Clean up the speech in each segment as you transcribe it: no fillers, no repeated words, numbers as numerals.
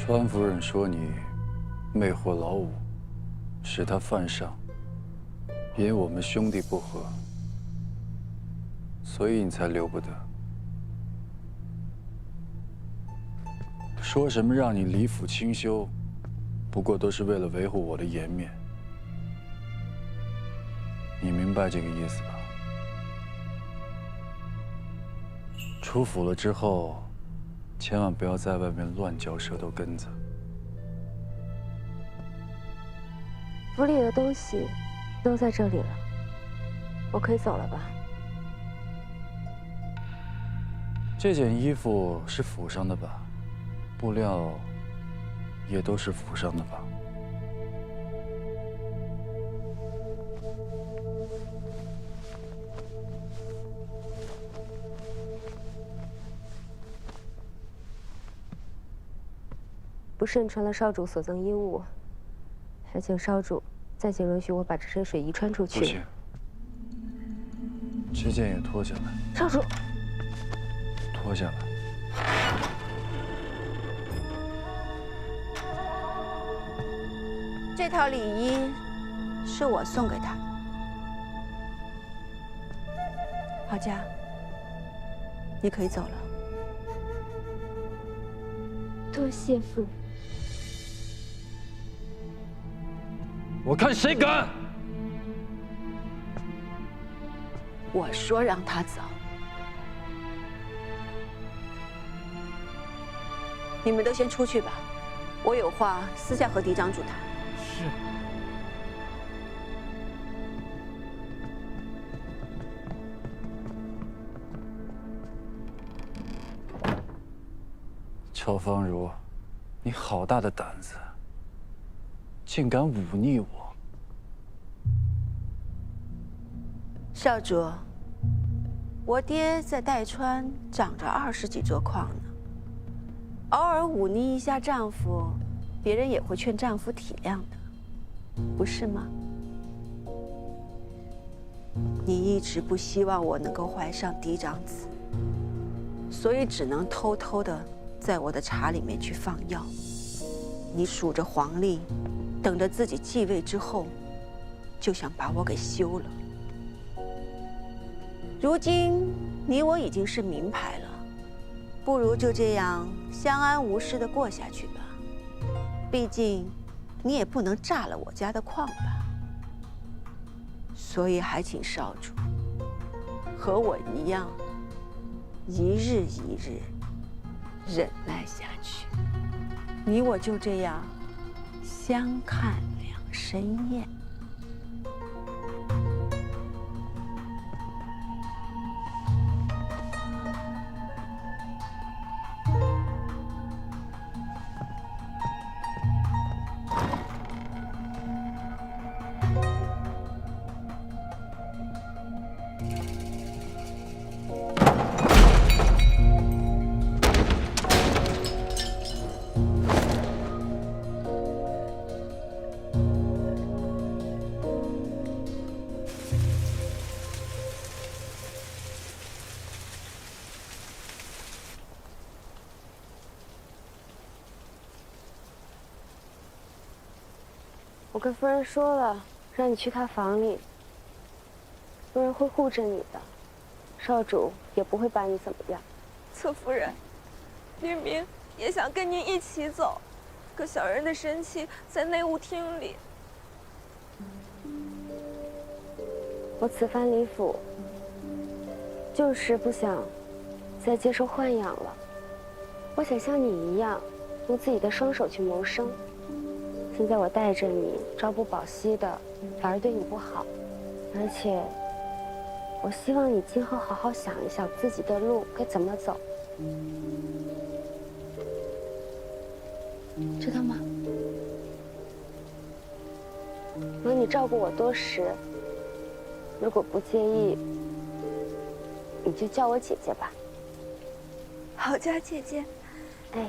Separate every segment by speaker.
Speaker 1: 川夫人说你魅惑老五，使他犯上，因我们兄弟不和，所以你才留不得。说什么让你离府清修，不过都是为了维护我的颜面。你明白这个意思吧？出府了之后，千万不要在外面乱嚼舌头根子。
Speaker 2: 府里的东西都在这里了，我可以走了吧？
Speaker 1: 这件衣服是府上的吧？布料也都是府上的吧？
Speaker 2: 不慎穿了少主所赠衣物，还请少主再请允许我把这身水衣穿出去。
Speaker 1: 不行，这件也脱下来。
Speaker 2: 少主，
Speaker 1: 脱下来。
Speaker 3: 这套礼衣是我送给他的。郝家，你可以走了。
Speaker 2: 多谢夫人。
Speaker 1: 我看谁敢！
Speaker 3: 我说让他走，你们都先出去吧，我有话私下和嫡长主谈。
Speaker 1: 是。乔芳如，你好大的胆子，竟敢忤逆我！
Speaker 3: 少主，我爹在代川长着20几座矿呢，偶尔忤逆一下丈夫，别人也会劝丈夫体谅的，不是吗？你一直不希望我能够怀上嫡长子，所以只能偷偷的在我的茶里面去放药。你数着黄历，等着自己继位之后，就想把我给休了。如今你我已经是名牌了，不如就这样相安无事的过下去吧。毕竟你也不能炸了我家的矿吧。所以还请少主和我一样，一日一日忍耐下去。你我就这样相看两生厌。
Speaker 2: 我跟夫人说了，让你去她房里，夫人会护着你的，少主也不会把你怎么样。
Speaker 4: 侧夫人，明明也想跟您一起走，可小人的身契在内务厅里。
Speaker 2: 我此番离府，就是不想再接受豢养了。我想像你一样，用自己的双手去谋生。现在我带着你，朝不保夕的，反而对你不好。而且，我希望你今后好好想一想自己的路该怎么走，知道吗？容你照顾我多时，如果不介意，你就叫我姐姐吧。
Speaker 4: 郝家姐姐，
Speaker 2: 哎。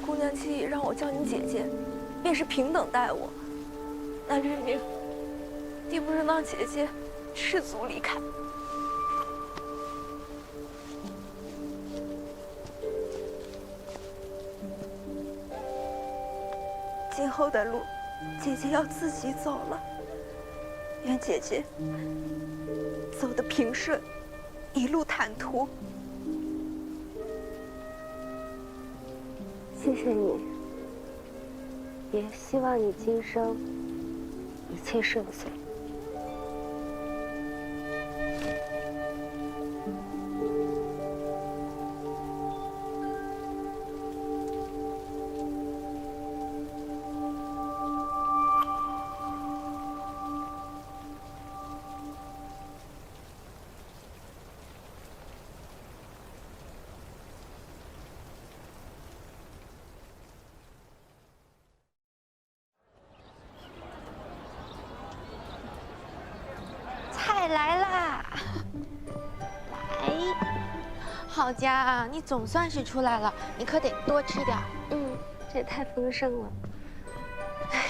Speaker 4: 姑娘既已让我叫你姐姐，便是平等待我。那明明，你不是让姐姐赤足离开？今后的路，姐姐要自己走了。愿姐姐走得平顺，一路坦途。
Speaker 2: 谢谢你，也希望你今生一切顺遂。
Speaker 4: 菜来啦！来，郝佳，你总算是出来了，你可得多吃点。
Speaker 2: 这也太丰盛了。唉，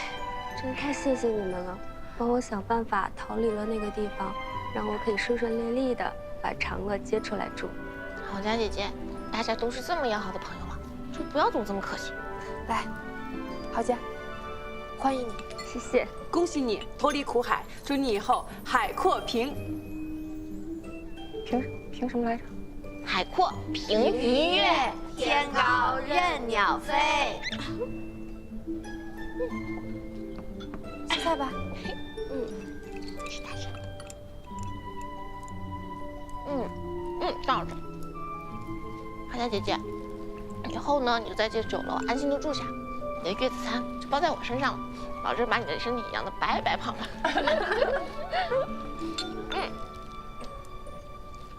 Speaker 2: 真是太谢谢你们了，帮我想办法逃离了那个地方，让我可以顺顺利利的把长乐接出来住。
Speaker 4: 郝佳姐姐，大家都是这么要好的朋友了，就不要总这么客气。
Speaker 5: 来，郝佳，欢迎你，
Speaker 2: 谢谢。
Speaker 5: 恭喜你脱离苦海，祝你以后海阔凭什么来着？
Speaker 4: 海阔凭鱼跃，天高任鸟飞。
Speaker 5: 吃菜吧。
Speaker 4: 吃大声。倒着。郝佳姐姐，以后呢，你就在这酒楼安心的住下，你的月子餐就包在我身上了，保证把你的身体养得白白胖胖。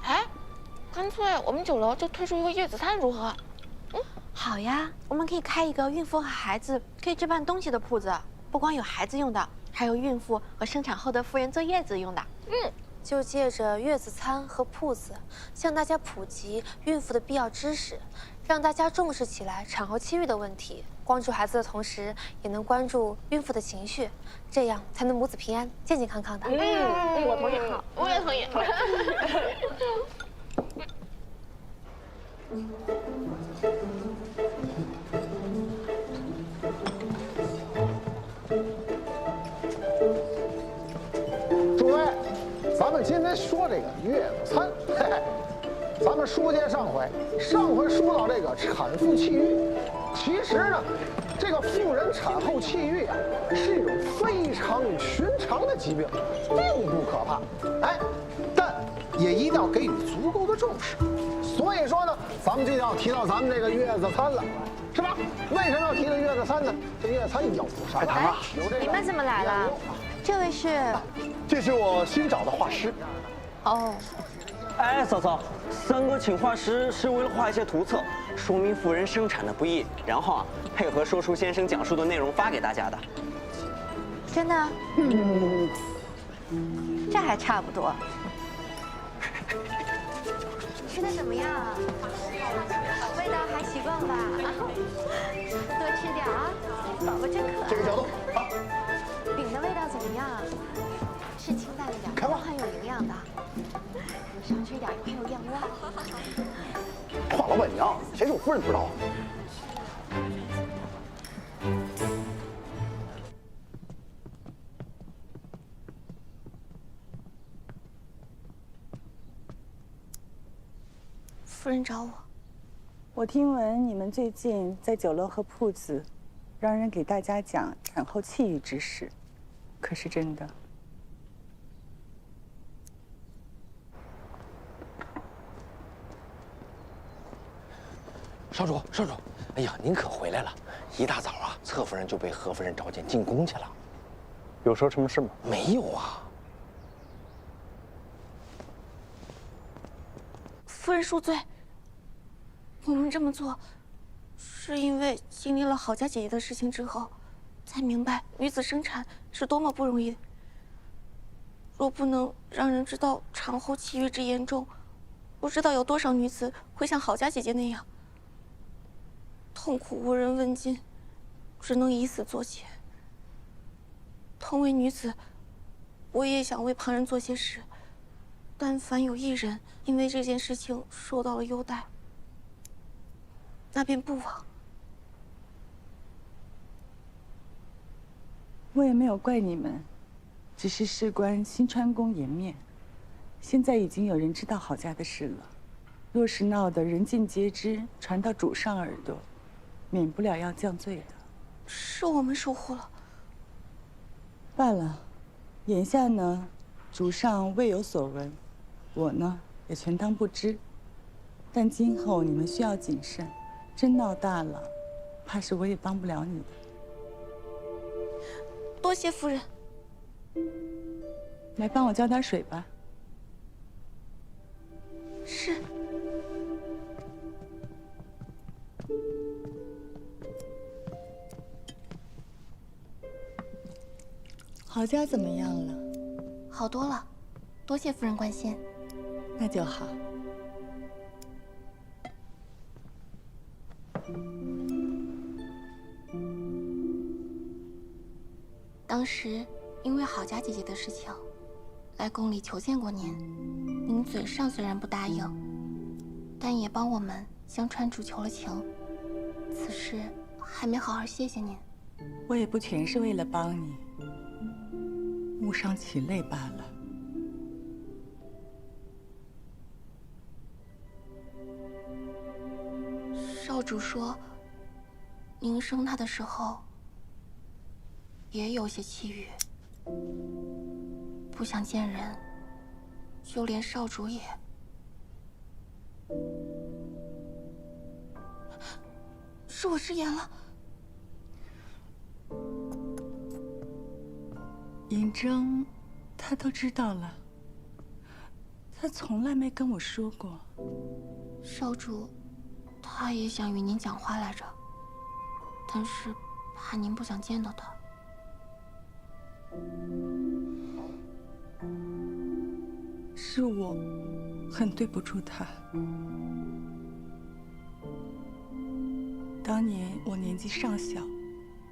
Speaker 4: 哎，干脆我们酒楼就推出一个月子餐如何？好呀，我们可以开一个孕妇和孩子可以置办东西的铺子，不光有孩子用的，还有孕妇和生产后的妇人坐月子用的。
Speaker 6: 就借着月子餐和铺子，向大家普及孕妇的必要知识，让大家重视起来产后气郁的问题。关注孩子的同时，也能关注孕妇的情绪，这样才能母子平安、健健康康的。
Speaker 2: 我同意。好，
Speaker 4: 我也同意。
Speaker 7: 诸位，咱们今天说这个月子餐，咱们书接上回说到这个产妇气郁，其实呢，这个妇人产后气郁啊，是一种非常寻常的疾病，并不可怕，但也一定要给予足够的重视。所以说呢，咱们就要提到咱们这个月子餐了，是吧？为什么要提这月子餐呢？这月子餐有啥呀？
Speaker 4: 你们怎么来了？这位是？
Speaker 7: 这是我新找的画师。
Speaker 4: 哦。
Speaker 8: 哎，嫂嫂，三哥请画师是为了画一些图册，说明妇人生产的不易，然后配合说书先生讲述的内容发给大家的。
Speaker 4: 真的？这还差不多。吃的怎么样？味道还习惯吧？多吃点啊，宝宝真可爱。
Speaker 7: 这个角度好。
Speaker 4: 饼的味道怎么样？是清淡一点，又很有营养的。少吃一点会有厌恶。
Speaker 7: 话老板娘，谁是我夫人不知道啊？
Speaker 4: 夫人找我。
Speaker 9: 我听闻你们最近在酒楼和铺子，让人给大家讲产后气郁之事，可是真的？
Speaker 10: 少主，少主，哎呀，您可回来了！一大早啊，侧夫人就被何夫人召见进宫去了。
Speaker 8: 有说什么事吗？
Speaker 10: 没有啊。
Speaker 4: 夫人恕罪。我们这么做，是因为经历了郝家姐姐的事情之后，才明白女子生产是多么不容易。若不能让人知道产后气郁之严重，不知道有多少女子会像郝家姐姐那样，痛苦无人问津，只能以死作结。同为女子，我也想为旁人做些事。但凡有一人因为这件事情受到了优待，那便不枉。
Speaker 9: 我也没有怪你们，只是事关新川宫颜面，现在已经有人知道郝家的事了。若是闹得人尽皆知，传到主上耳朵，免不了要降罪的。
Speaker 4: 是我们疏忽了。
Speaker 9: 罢了，眼下呢，主上未有所闻，我呢也全当不知。但今后你们需要谨慎，真闹大了，怕是我也帮不了你的。
Speaker 4: 多谢夫人。
Speaker 9: 来帮我浇点水吧。
Speaker 4: 是。
Speaker 9: 郝家怎么样了？
Speaker 4: 好多了，多谢夫人关心。
Speaker 9: 那就好。
Speaker 4: 当时因为郝家姐姐的事情，来宫里求见过您。您嘴上虽然不答应，但也帮我们向川主求了情。此事还没好好谢谢您。
Speaker 9: 我也不全是为了帮你，误伤其类罢了。
Speaker 4: 少主说，您生他的时候也有些气郁，不想见人，就连少主也……是我失言了。
Speaker 9: 嬴政，他都知道了，他从来没跟我说过。
Speaker 4: 少主，他也想与您讲话来着，但是怕您不想见到他。
Speaker 9: 是我很对不住他。当年我年纪尚小，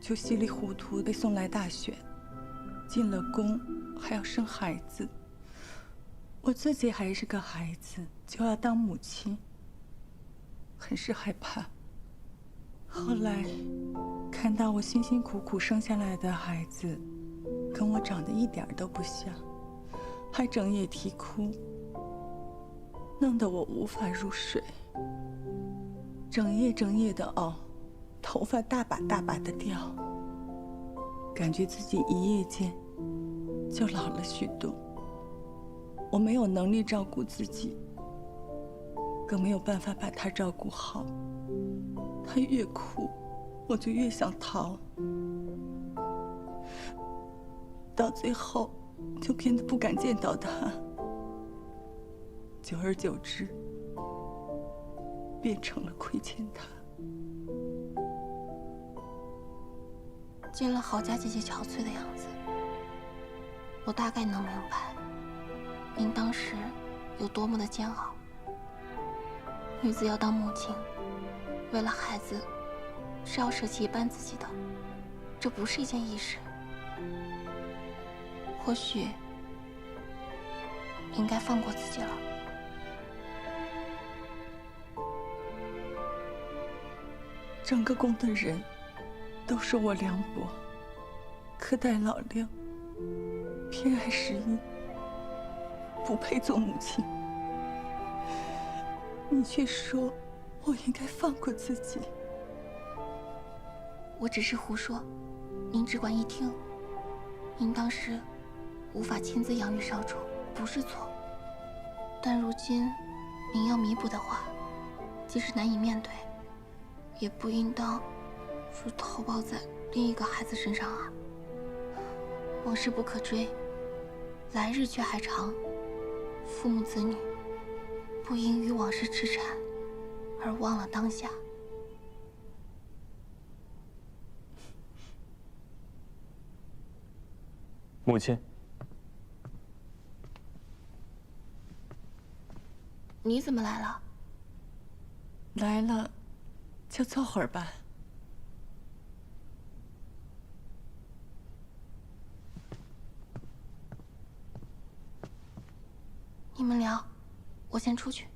Speaker 9: 就稀里糊涂被送来大选，进了宫还要生孩子。我自己还是个孩子，就要当母亲，很是害怕。后来看到我辛辛苦苦生下来的孩子，跟我长得一点都不像，还整夜啼哭，弄得我无法入睡，整夜的熬，头发大把的掉，感觉自己一夜间就老了许多。我没有能力照顾自己，更没有办法把他照顾好。他越哭，我就越想逃，到最后就变得不敢见到他。久而久之，变成了亏欠他。
Speaker 4: 见了郝家姐姐憔悴的样子，我大概能明白您当时有多么的煎熬。女子要当母亲，为了孩子是要舍弃一半自己的，这不是一件易事。或许应该放过自己了。
Speaker 9: 整个宫的人都说我凉薄，苛待老六，偏爱十一，不配做母亲。你却说我应该放过自己。
Speaker 4: 我只是胡说，您只管一听。您当时无法亲自养育少主，不是错。但如今您要弥补的话，即使难以面对，也不应当是投报在另一个孩子身上啊。往事不可追，来日却还长。父母子女不应与往事痴缠，而忘了当下。
Speaker 11: 母亲，
Speaker 4: 你怎么来了？
Speaker 9: 来了，就坐会儿吧。
Speaker 4: 你们聊，我先出去。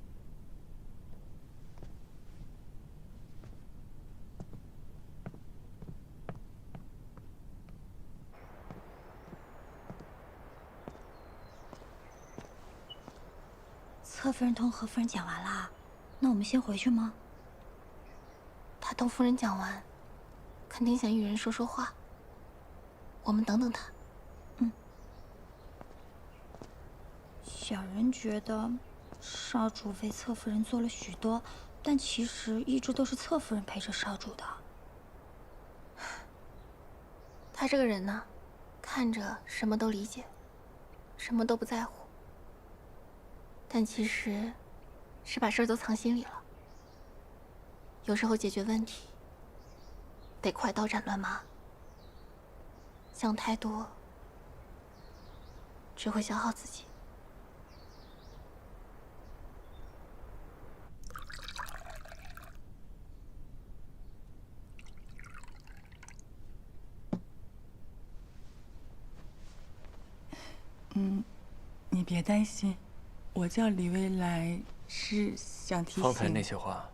Speaker 11: 侧夫人同何夫人讲完啦，那我们先回去吗？
Speaker 4: 他同夫人讲完，肯定想与人说说话。我们等等他。
Speaker 11: 小人觉得，少主为侧夫人做了许多，但其实一直都是侧夫人陪着少主的。
Speaker 4: 他这个人呢，看着什么都理解，什么都不在乎，但其实是把事儿都藏心里了。有时候解决问题得快刀斩乱麻，想太多只会消耗自己。
Speaker 9: 你别担心，我叫李薇来是想提醒。
Speaker 10: 方才那些话，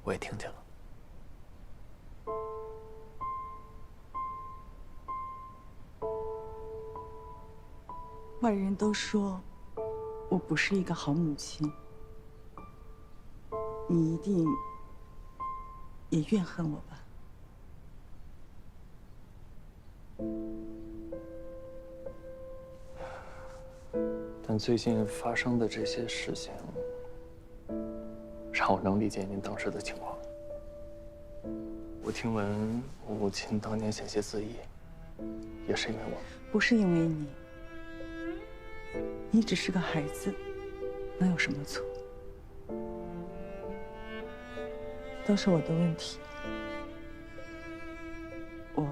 Speaker 10: 我也听见了。
Speaker 9: 外人都说我不是一个好母亲，你一定也怨恨我吧？
Speaker 1: 但最近发生的这些事情，让我能理解您当时的情况。我听闻我母亲当年险些自缢，也是因为我。
Speaker 9: 不是因为你，你只是个孩子，能有什么错？都是我的问题，我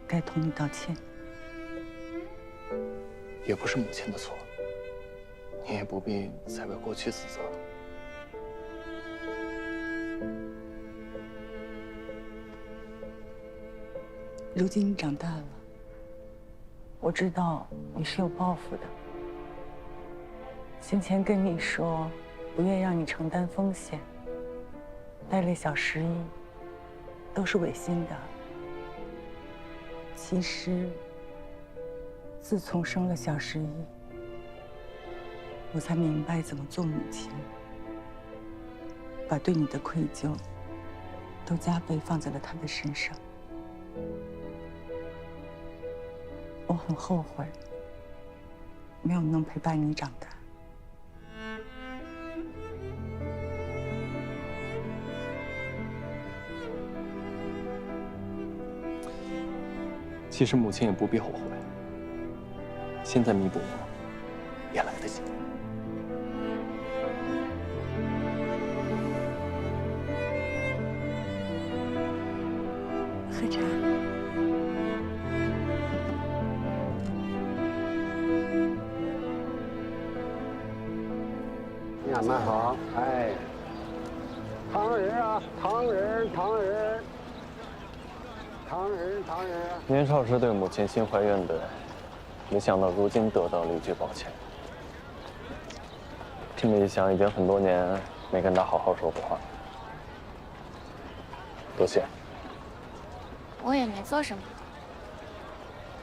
Speaker 9: 该同你道歉。
Speaker 1: 也不是母亲的错，你也不必再为过去自责。
Speaker 9: 如今你长大了，我知道你是有抱负的。先前跟你说，不愿让你承担风险，带累小十一，都是违心的。其实，自从生了小十一，我才明白怎么做母亲，把对你的愧疚都加倍放在了他的身上。我很后悔，没有能陪伴你长大。
Speaker 1: 其实母亲也不必后悔，现在弥补也来得及。
Speaker 9: 喝茶。
Speaker 7: 呀，蛮好，哎，糖人啊，糖人，糖人，糖人，糖人。
Speaker 1: 年少时对母亲心怀怨怼，没想到如今得到了一句抱歉。这么一想，已经很多年没跟她好好说过话。多谢。
Speaker 4: 我也没做什么。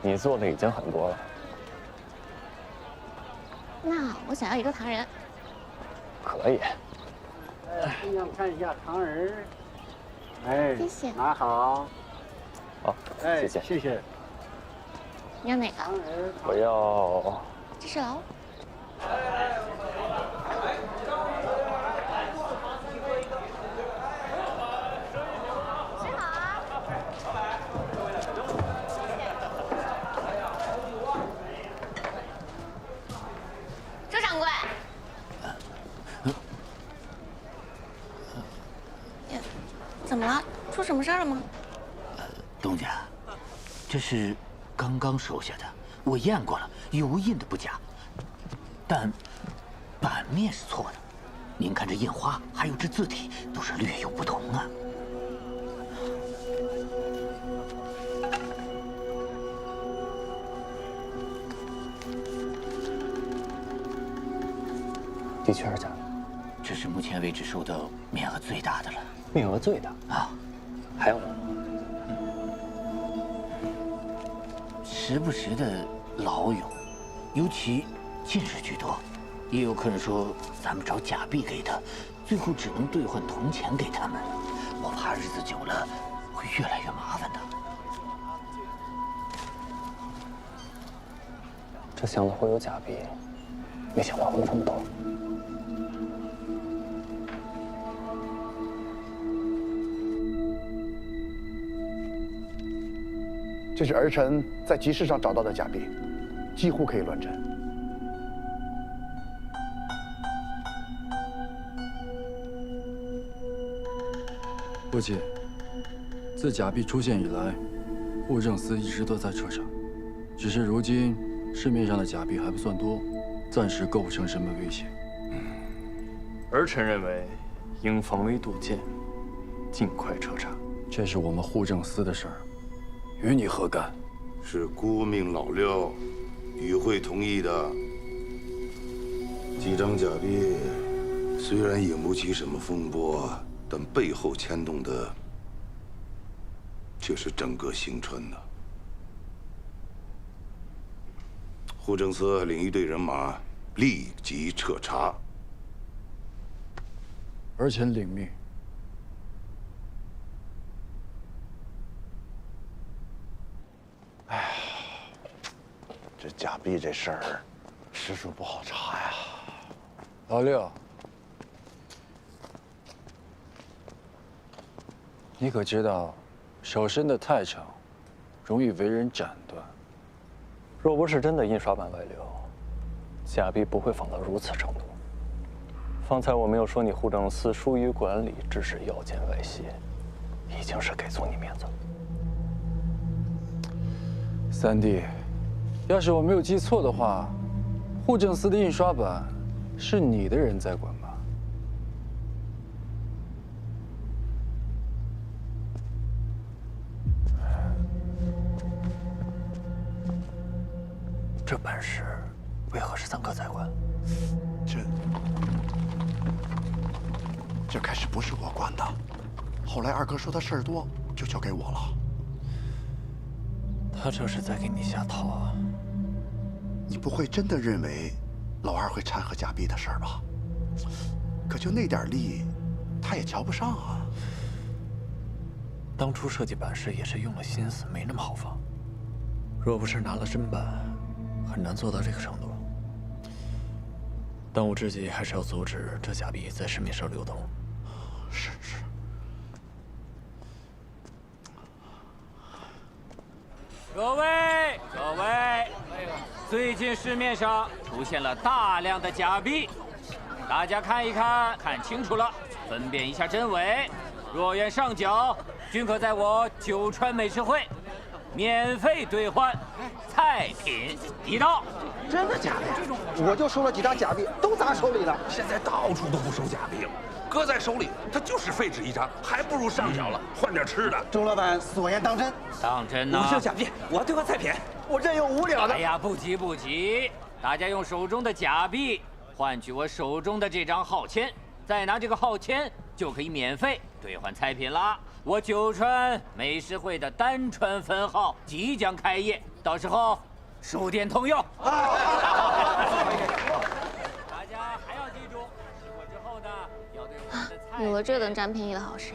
Speaker 1: 你做的已经很多了。
Speaker 4: 那我想要一个糖人。
Speaker 1: 可以。
Speaker 7: 姑娘看一下糖人。哎，
Speaker 4: 谢谢。
Speaker 7: 拿好。
Speaker 1: 好，谢谢。
Speaker 7: 谢谢。
Speaker 4: 你要哪个？
Speaker 1: 我要。
Speaker 4: 这是劳。周掌柜。怎么了？出什么事儿了吗？
Speaker 12: 东家，这是刚刚收下的，我验过了，油印的不假，但版面是错的。您看这印花，还有这字体，都是略有不同啊。
Speaker 1: 的确是假的。
Speaker 12: 这是目前为止收到面额最大的了。
Speaker 1: 面额最大
Speaker 12: 啊？
Speaker 1: 还有呢？
Speaker 12: 时不时的老有，尤其进士居多，也有客人说咱们找假币给他，最后只能兑换铜钱给他们。我怕日子久了会越来越麻烦的。
Speaker 8: 这箱子会有假币，没想到会这么多。
Speaker 13: 这是儿臣在集市上找到的假币，几乎可以乱真。
Speaker 1: 父亲，自假币出现以来，户政司一直都在彻查，只是如今市面上的假币还不算多，暂时构不成什么威胁。
Speaker 14: 儿臣认为，应防微杜渐，尽快彻查。
Speaker 1: 这是我们户政司的事儿，与你何干？
Speaker 15: 是顾命老六与会同意的。几张假币虽然引不起什么风波，但背后牵动的却是整个行川的。户政司领一队人马立即彻查。
Speaker 1: 儿臣领命。
Speaker 13: 哎呀，这假币这事儿，实属不好查呀。
Speaker 1: 老六，你可知道，手伸得太长，容易为人斩断。
Speaker 8: 若不是真的印刷版外流，假币不会放到如此程度。方才我没有说你户政司疏于管理，致使腰间外泄，已经是给足你面子了。
Speaker 1: 三弟，要是我没有记错的话，户政司的印刷版是你的人在管吧？
Speaker 12: 这本事为何是三哥在管？
Speaker 13: 这开始不是我管的，后来二哥说他事儿多，就交给我了。
Speaker 12: 他这是在给你下套啊！
Speaker 13: 你不会真的认为老二会掺和假币的事儿吧？可就那点力，他也瞧不上啊。
Speaker 12: 当初设计版式也是用了心思，没那么好放。若不是拿了真版，很难做到这个程度。当务之急还是要阻止这假币在市面上流通。
Speaker 13: 是。
Speaker 16: 各位，最近市面上出现了大量的假币，大家看一看，看清楚了，分辨一下真伪。若愿上缴，均可在我九川美食会免费兑换菜品一道。
Speaker 7: 真的假的？我就收了几张假币，都砸手里了。
Speaker 17: 现在到处都不收假币了，搁在手里它就是废纸一张，还不如上缴了，换点吃的。
Speaker 7: 钟老板所言当真？
Speaker 16: 当真呢？
Speaker 17: 我是假币，我要兑换菜品，
Speaker 7: 我任有无了的。
Speaker 16: 哎呀，不急，大家用手中的假币换取我手中的这张号签，再拿这个号签就可以免费兑换菜品啦。我九川美食会的丹川分号即将开业，到时候书店通用。大家还要记住，吃过之后呢，要对我们的菜。
Speaker 4: 有了这等占便宜的好事，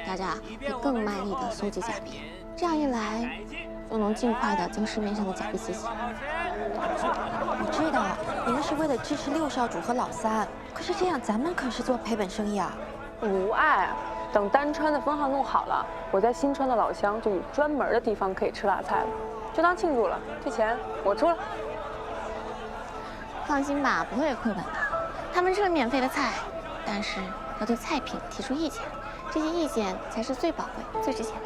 Speaker 4: 大家会更卖力的搜集假币，这样一来，就能尽快的将市面上的假币洗洗。
Speaker 6: 我知道你们是为了支持六少主和老三，可是这样咱们可是做赔本生意啊。
Speaker 5: 无碍，等丹川的分号弄好了，我在新川的老乡就有专门的地方可以吃辣菜了，就当庆祝了。这钱我出了。
Speaker 4: 放心吧，不会亏本的。他们吃了免费的菜，但是要对菜品提出意见，这些意见才是最宝贵、最值钱的。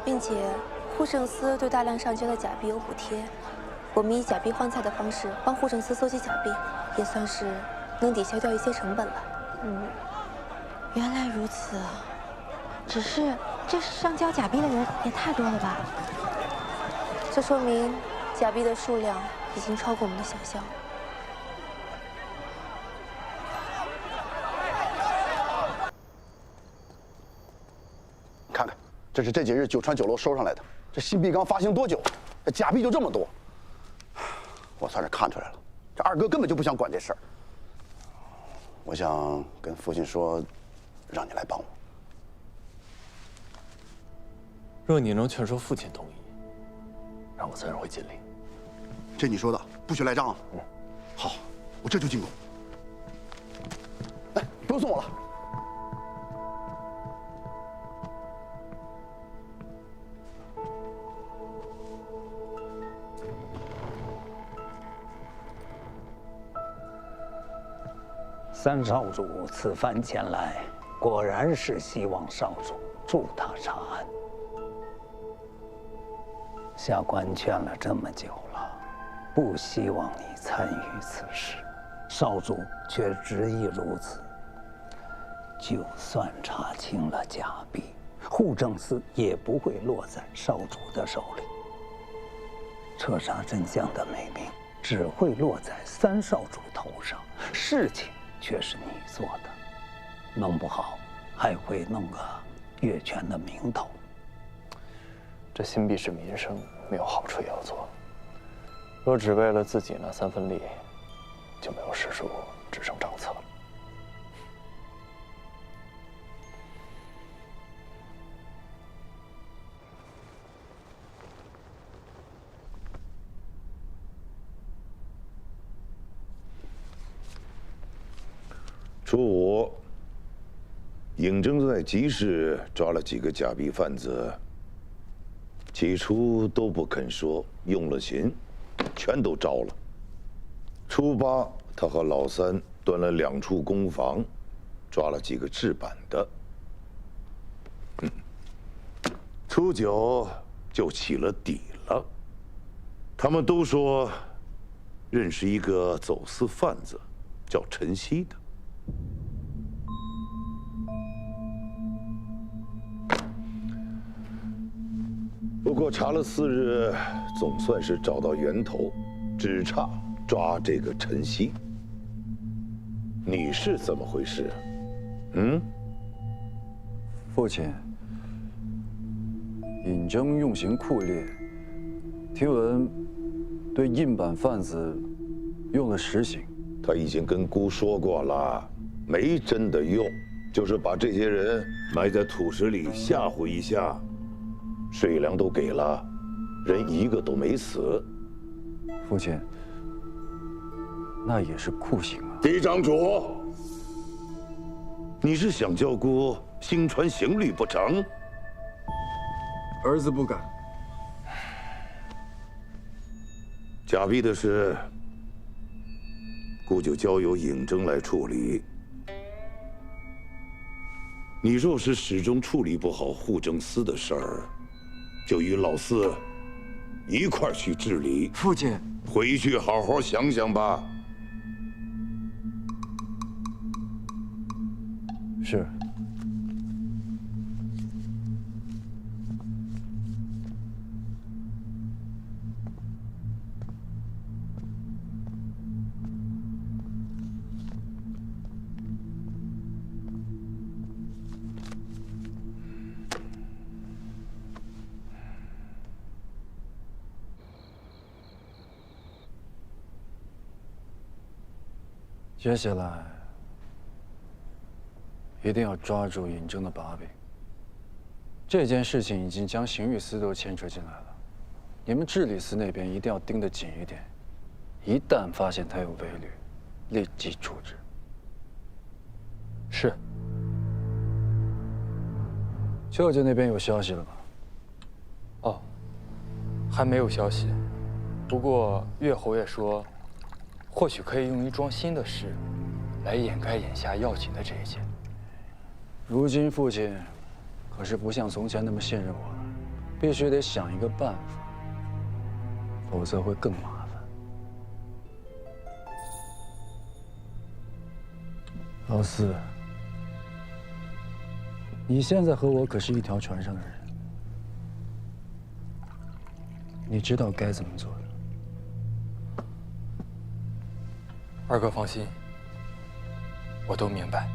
Speaker 6: 并且，户政司对大量上交的假币有补贴，我们以假币换菜的方式帮户政司搜集假币，也算是能抵消掉一些成本了。
Speaker 11: 原来如此，只是这上交假币的人也太多了吧？
Speaker 6: 这说明假币的数量已经超过我们的想象。
Speaker 13: 看看，这是这几日九川酒楼收上来的，这新币刚发行多久，这假币就这么多，我算是看出来了，这二哥根本就不想管这事儿。我想跟父亲说，让你来帮我。
Speaker 8: 若你能劝说父亲同意，那我自然会尽力。
Speaker 13: 这你说的，不许赖账啊！好，我这就进宫。哎，不用送我了。
Speaker 12: 三少主此番前来，果然是希望少主助他查案。下官劝了这么久了，不希望你参与此事，少主却执意如此。就算查清了假币，护政司也不会落在少主的手里。彻查真相的美名只会落在三少主头上，事情却是你做的，弄不好还会弄个越权的名头。
Speaker 8: 这新币是民生，没有好处也要做。若只为了自己那3分利，就没有实属，只剩账册了。
Speaker 15: 初5，尹征在集市抓了几个假币贩子，起初都不肯说，用了刑，全都招了。初8，他和老3端了2处公房，抓了几个制版的。初9就起了底了，他们都说认识一个走私贩子，叫陈曦的。不过查了4日，总算是找到源头，只差抓这个陈曦。你是怎么回事？
Speaker 1: 父亲，尹征用刑酷烈，听闻对印版贩子用了实刑。
Speaker 15: 他已经跟姑说过了，没真的用，就是把这些人埋在土石里吓唬一下。税粮都给了，人一个都没死。
Speaker 1: 父亲，那也是酷刑啊！
Speaker 15: 嫡长主，你是想叫姑心传刑律不成？
Speaker 1: 儿子不敢。
Speaker 15: 假币的事，姑就交由尹征来处理。你若是始终处理不好护政司的事儿，就与老4一块儿去治理。
Speaker 1: 父亲，
Speaker 15: 回去好好想想吧。
Speaker 1: 是。接下来一定要抓住尹征的把柄。这件事情已经将刑狱司都牵扯进来了，你们治理司那边一定要盯得紧一点，一旦发现他有违律，立即处置。
Speaker 14: 是。
Speaker 1: 舅舅那边有消息了吗？
Speaker 14: 哦，还没有消息。不过岳侯爷说，或许可以用一桩新的事，来掩盖眼下要紧的这一件。
Speaker 1: 如今父亲可是不像从前那么信任我了，必须得想一个办法，否则会更麻烦。老4，你现在和我可是一条船上的人，你知道该怎么做的。
Speaker 14: 二哥放心，我都明白。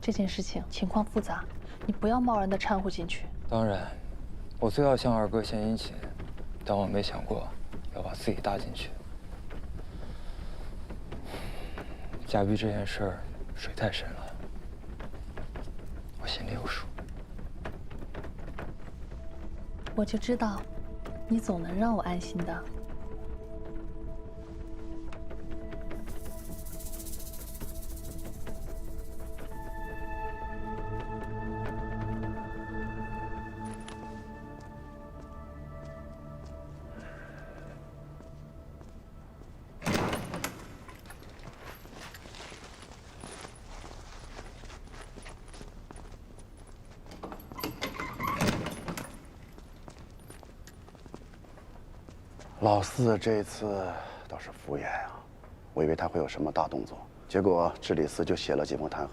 Speaker 5: 这件事情情况复杂，你不要贸然的掺和进去。
Speaker 14: 当然，我最要向二哥献殷勤，但我没想过要把自己搭进去。贾碧这件事儿水太深了，我心里有数。
Speaker 5: 我就知道，你总能让我安心的。
Speaker 13: 老四这次倒是敷衍啊，我以为他会有什么大动作，结果治理司就写了几封弹劾，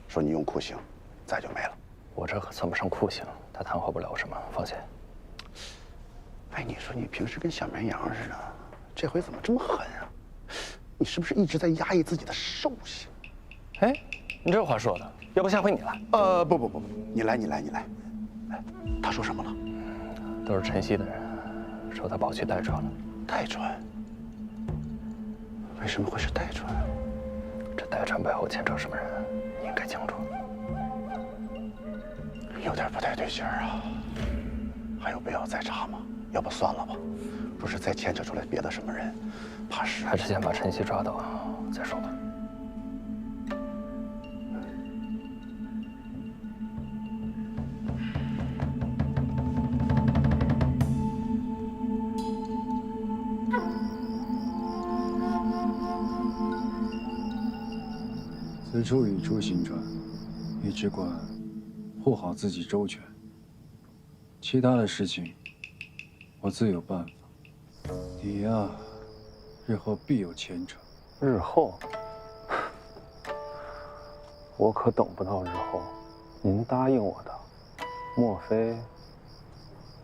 Speaker 13: 说你用酷刑，再就没了。
Speaker 8: 我这可算不上酷刑，他弹劾不了什么，放心。
Speaker 13: 哎，你说你平时跟小绵羊似的，这回怎么这么狠啊？你是不是一直在压抑自己的兽性？
Speaker 8: 哎，你这话说的，要不下回你来？
Speaker 13: 不，你来。哎，他说什么了？
Speaker 8: 都是晨曦的人。说他跑去代传了。
Speaker 13: 代传？为什么会是代传？
Speaker 8: 这代传背后牵扯什么人，你应该清楚。
Speaker 13: 有点不太对劲儿啊。还有必要再查吗？要不算了吧。若是再牵扯出来别的什么人，怕是……
Speaker 8: 还是先把晨曦抓到再说吧。
Speaker 1: 此处语出行传，你只管护好自己周全，其他的事情我自有办法。你呀，日后必有前程。
Speaker 8: 日后，我可等不到日后。您答应我的，莫非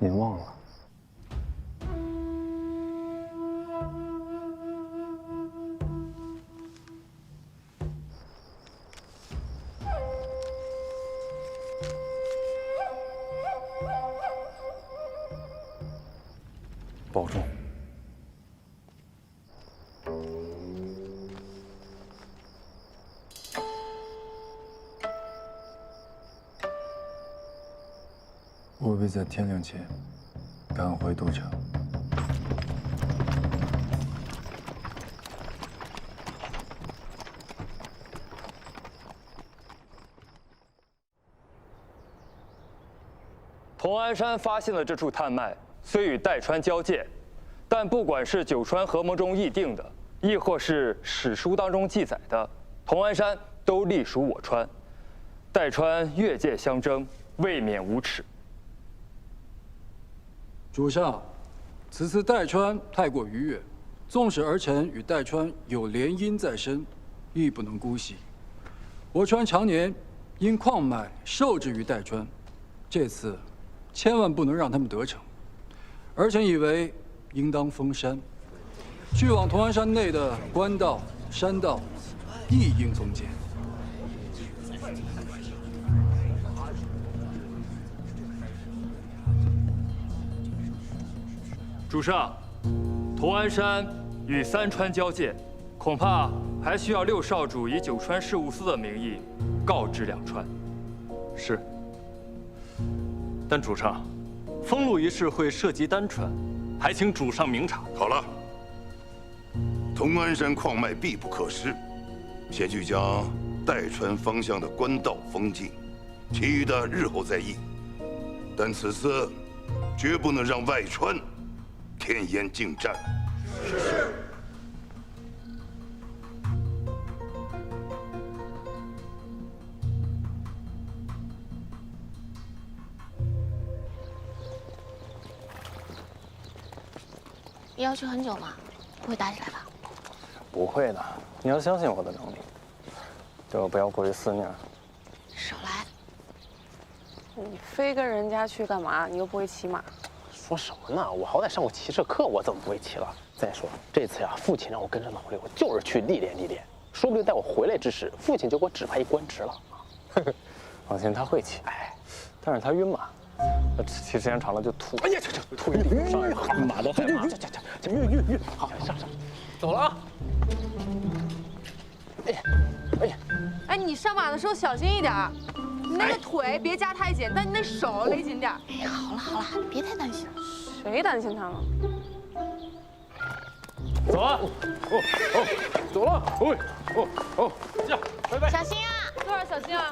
Speaker 8: 您忘了？保重。
Speaker 1: 务必在天亮前赶回都城。
Speaker 14: 童安山发现了这处探脉。虽与代川交界，但不管是九川合盟中议定的，亦或是史书当中记载的，童安山都隶属我川。代川越界相争，未免无耻。
Speaker 1: 主上，此次代川太过逾越，纵使儿臣与代川有联姻在身，亦不能姑息。我川常年因矿脉受制于代川，这次千万不能让他们得逞。儿臣以为应当封山，去往童安山内的官道、山道，亦应封建。
Speaker 14: 主上，童安山与三川交界，恐怕还需要六少主以九川事务司的名义告知两川。
Speaker 8: 是。但主上，封路一事会涉及单川，还请主上明察。
Speaker 15: 好了，童安山矿脉必不可失，先去将代川方向的官道封禁，其余的日后再议。但此次绝不能让外川添烟进战。是。
Speaker 4: 要去很久吗？不会打起来吧？
Speaker 8: 不会的，你要相信我的能力。对我不要过于思念。
Speaker 4: 少来！
Speaker 5: 你非跟人家去干嘛？你又不会骑马。
Speaker 10: 说什么呢？我好歹上过骑射课，我怎么不会骑了？再说这次呀，父亲让我跟着老六，就是去历练历练，说不定待我回来之时，父亲就给我指派一官职了。
Speaker 8: 放心，他会骑，但是他晕马，骑时间长了就吐。哎呀，这吐一地上，马都害怕。晕，好，上，走了啊！
Speaker 5: 哎，你上马的时候小心一点，你那个腿别夹太紧，但你那手勒紧点。
Speaker 4: 哎，好了，别太担心了。
Speaker 5: 谁担心他了？
Speaker 8: 走啊！走了！驾，拜拜！
Speaker 4: 小心啊！
Speaker 5: 路上小心啊！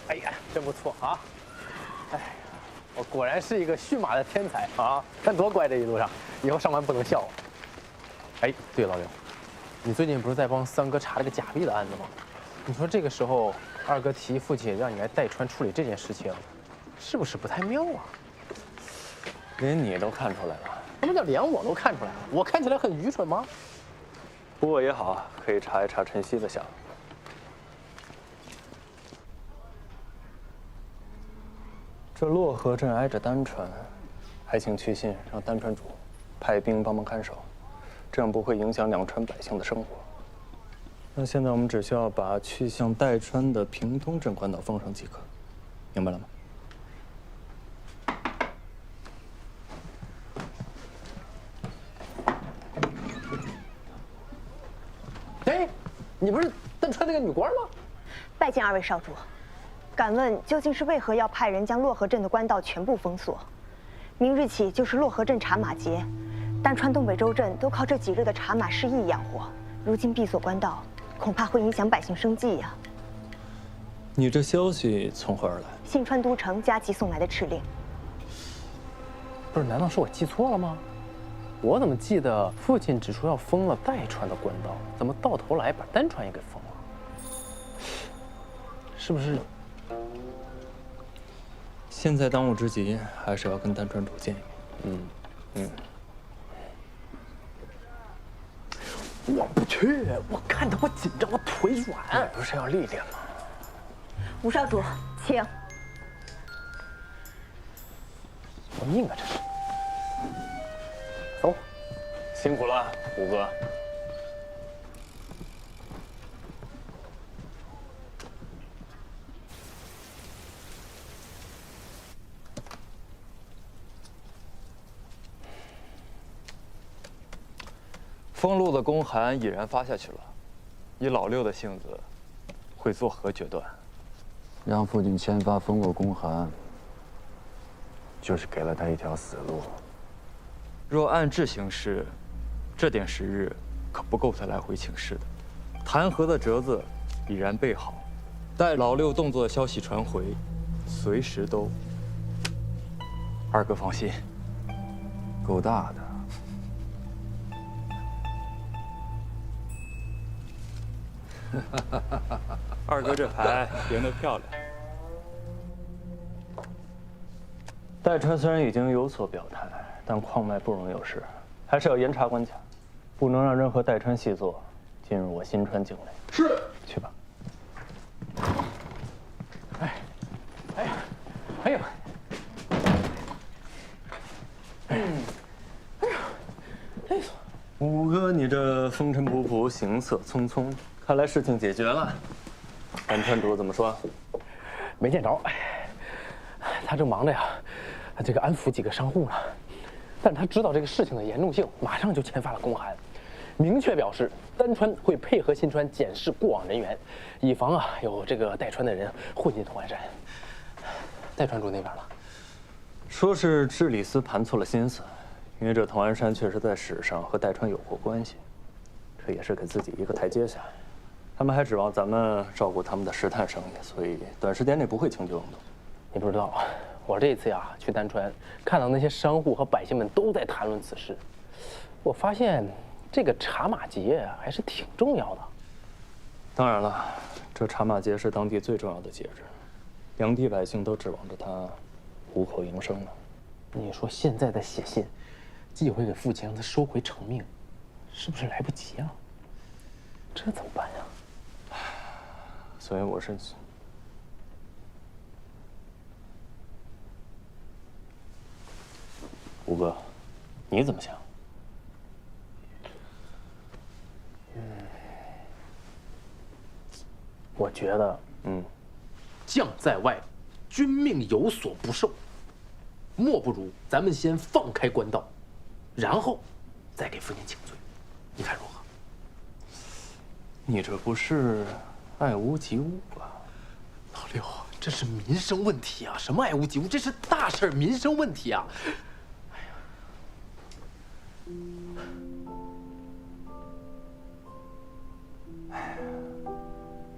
Speaker 18: 哎呀，真不错啊！哎，我果然是一个驯马的天才啊！看多乖，这一路上，以后上班不能笑我。哎，对，老刘，你最近不是在帮三哥查了个假币的案子吗？你说这个时候二哥提议父亲让你来代川处理这件事情，是不是不太妙啊？
Speaker 8: 连你都看出来了？
Speaker 18: 什么叫连我都看出来了？我看起来很愚蠢吗？
Speaker 8: 不过也好，可以查一查晨曦的下落。这洛河镇挨着丹川，还请去信让丹川主派兵帮忙看守，这样不会影响两川百姓的生活。那现在我们只需要把去向代川的平东镇官道封上即可，明白了吗？
Speaker 18: 哎，你不是丹川那个女官吗？
Speaker 19: 拜见二位少主。敢问究竟是为何要派人将洛河镇的官道全部封锁？明日起就是洛河镇茶马节，丹川东北州镇都靠这几日的茶马市役养活。如今闭锁官道，恐怕会影响百姓生计呀。
Speaker 8: 你这消息从何而来？
Speaker 19: 信川都城加急送来的敕令。
Speaker 18: 不是，难道是我记错了吗？我怎么记得父亲只说要封了代川的官道，怎么到头来把丹川也给封了？是不是？
Speaker 8: 现在当务之急还是要跟丹川主见一面。
Speaker 18: 我不去，我看着我紧张，我腿软。
Speaker 8: 不是要历练吗？
Speaker 19: 吴少主，请。
Speaker 18: 什么命啊这是！走，
Speaker 8: 辛苦了，吴哥。
Speaker 14: 封路的公函已然发下去了，以老六的性子，会作何决断？
Speaker 1: 让父亲签发封路公函，就是给了他一条死路。
Speaker 14: 若按制行事，这点时日可不够他来回请示的。弹劾的折子已然备好，待老六动作的消息传回，随时都。二哥放心，
Speaker 1: 够大的。
Speaker 14: 二哥这牌赢得漂亮。
Speaker 8: 代川虽然已经有所表态，但矿脉不容有失，还是要严查关卡，不能让任何代川细作进入我新川境内。
Speaker 7: 是，
Speaker 8: 去吧。
Speaker 18: 哎呦！
Speaker 8: 五哥，你这风尘仆仆，行色匆匆，看来事情解决了。丹川主怎么说？
Speaker 18: 没见着，他正忙着呀，这个安抚几个商户呢。但他知道这个事情的严重性，马上就签发了公函，明确表示丹川会配合新川检视过往人员，以防有这个代川的人混进同安山。代川主那边呢？
Speaker 8: 说是治理司盘错了心思，因为这同安山确实在史上和代川有过关系，这也是给自己一个台阶下。他们还指望咱们照顾他们的石炭生意，所以短时间内不会轻举妄动。
Speaker 18: 你不知道，我这一次去丹川，看到那些商户和百姓们都在谈论此事，我发现这个茶马节还是挺重要的。
Speaker 8: 当然了，这茶马节是当地最重要的节日，两地百姓都指望着它糊口营生呢。
Speaker 18: 你说现在再写信，寄回给父亲让他收回成命，是不是来不及啊？这怎么办呀？
Speaker 8: 所以我是，吴哥，你怎么想？
Speaker 18: 我觉得，将在外，君命有所不受。莫不如咱们先放开官道，然后再给父亲请罪，你看如何？
Speaker 8: 你这不是爱屋及乌吧？
Speaker 18: 老六，这是民生问题啊，什么爱屋及乌，这是大事儿，民生问题啊！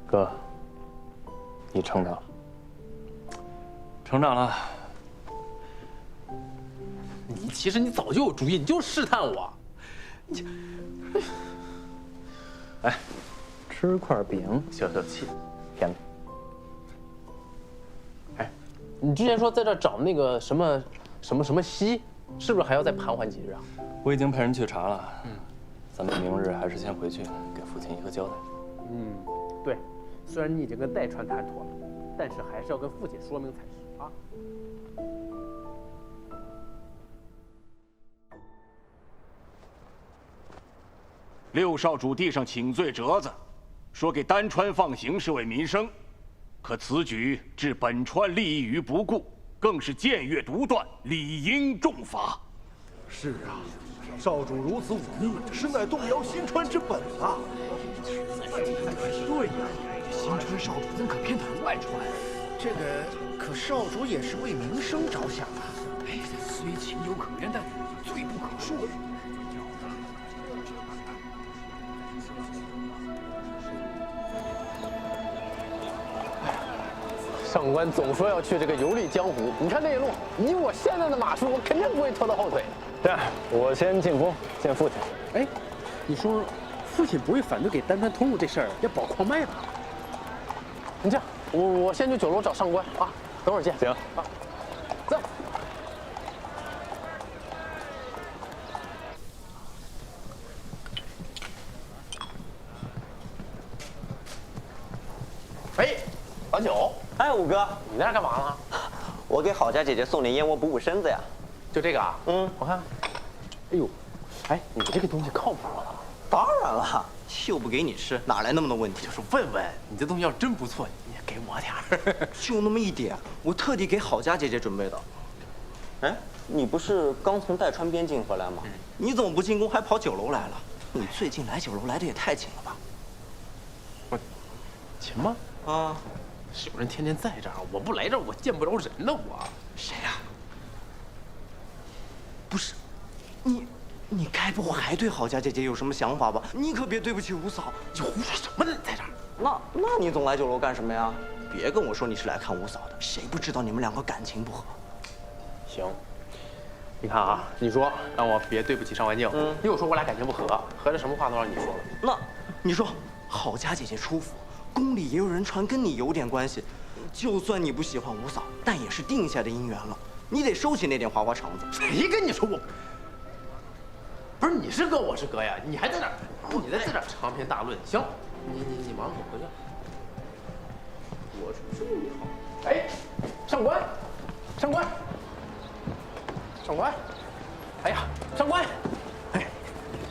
Speaker 8: 哥，你成长了，成长了。
Speaker 18: 其实你早就有主意，你就试探我。
Speaker 8: 哎，吃块饼消消气，甜的。
Speaker 18: 哎，你之前说在这找那个什么西，是不是还要再盘桓几日啊？
Speaker 8: 我已经派人去查了。咱们明日还是先回去给父亲一个交代。
Speaker 18: 对，虽然你已经跟代川谈妥了，但是还是要跟父亲说明才是啊。
Speaker 20: 六少主递上请罪折子，说给丹川放行是为民生，可此举置本川利益于不顾，更是僭越独断，理应重罚。
Speaker 7: 是啊，少主如此忤逆，实乃动摇新川之本啊！对呀，新川少主怎可偏袒外川？这个可少主也是为民生着想啊！哎，虽情有可原，但罪不可恕。
Speaker 18: 上官总说要去这个游历江湖，你看这一路，以我现在的马术，我肯定不会拖到后腿。
Speaker 8: 这样，我先进宫见父亲。
Speaker 18: 哎，你说，父亲不会反对给丹川通路这事儿要保矿脉吧？你这样，我先去酒楼找上官啊，等会儿见。
Speaker 8: 行。
Speaker 18: 啊，走。哎，老九。
Speaker 10: 哎，五哥，
Speaker 18: 你在这干嘛呢？
Speaker 10: 我给郝家姐姐送点燕窝补补身子呀。
Speaker 18: 就这个啊？
Speaker 10: 我
Speaker 18: 看。哎呦，哎，你这个东西靠谱吗？
Speaker 10: 当然了，又不给你吃，哪来那么多问题？
Speaker 18: 就是问问，你这东西要真不错，你也给我点儿。
Speaker 10: 就那么一点，我特地给郝家姐姐准备的。哎，你不是刚从代川边境回来吗？你怎么不进宫，还跑酒楼来了？你最近来酒楼来的也太勤了吧？
Speaker 18: 我勤吗？
Speaker 10: 啊。
Speaker 18: 有人天天在这儿，我不来这儿，我见不着人呢。我
Speaker 10: 谁呀？不是，你该不会还对郝家姐姐有什么想法吧？你可别对不起五嫂。
Speaker 18: 你胡说什么呢？你在这儿？
Speaker 10: 那你总来酒楼干什么呀？别跟我说你是来看五嫂的，谁不知道你们两个感情不和？
Speaker 18: 行，你看啊，你说让我别对不起上官静，又说我俩感情不和，合着什么话都让你说了。
Speaker 10: 那你说郝家姐姐出府。宫里也有人传跟你有点关系，就算你不喜欢五嫂，但也是定下的姻缘了，你得收起那点花花肠子。
Speaker 18: 谁跟你说我？不是你是哥，我是哥呀，你还在那儿，你在这长篇大论。行，你忙，我回去。我是这么好。哎，上官，上官，上官，哎呀，上官，哎，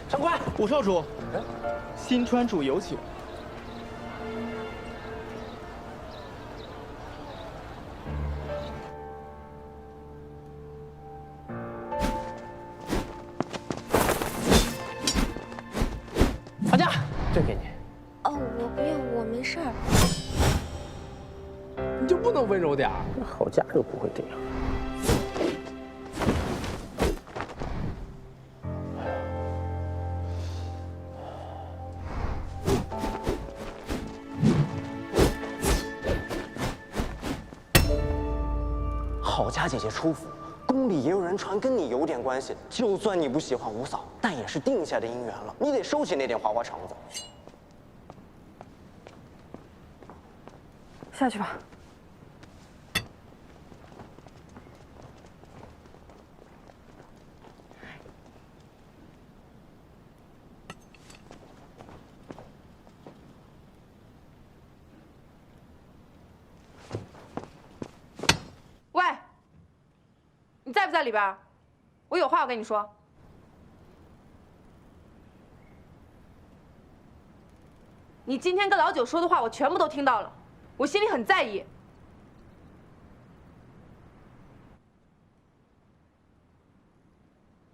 Speaker 18: 上官，
Speaker 21: 五少主，新川主有请。
Speaker 18: 这给你。
Speaker 2: 哦，我不用，我没事儿。
Speaker 18: 你就不能温柔点儿？那郝家就不会这样。
Speaker 10: 郝家姐姐出府，宫里也有人传跟你有点关系，就算你不喜欢五嫂，但也是定下的姻缘了，你得收起那点花花肠子。
Speaker 5: 下去吧。在里边，我有话要跟你说。你今天跟老九说的话，我全部都听到了，我心里很在意。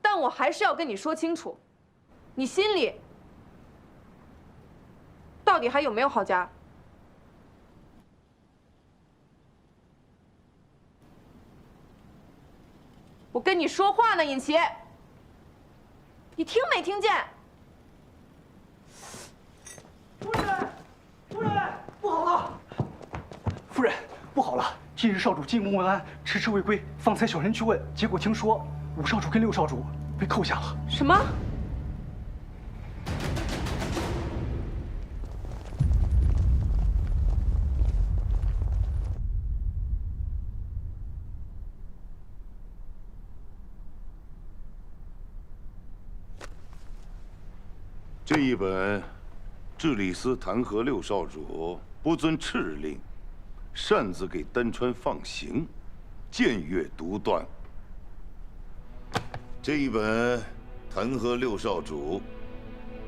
Speaker 5: 但我还是要跟你说清楚，你心里到底还有没有郝佳？我跟你说话呢，尹琪，你听没听见？
Speaker 3: 夫人，不好了！夫人，不好了！近日少主进宫问安，迟迟未归。方才小人去问，结果听说5少主跟6少主被扣下了。
Speaker 5: 什么？
Speaker 15: 这一本治理司弹劾6少主不遵敕令，擅自给丹川放行，僭越独断。这一本弹劾6少主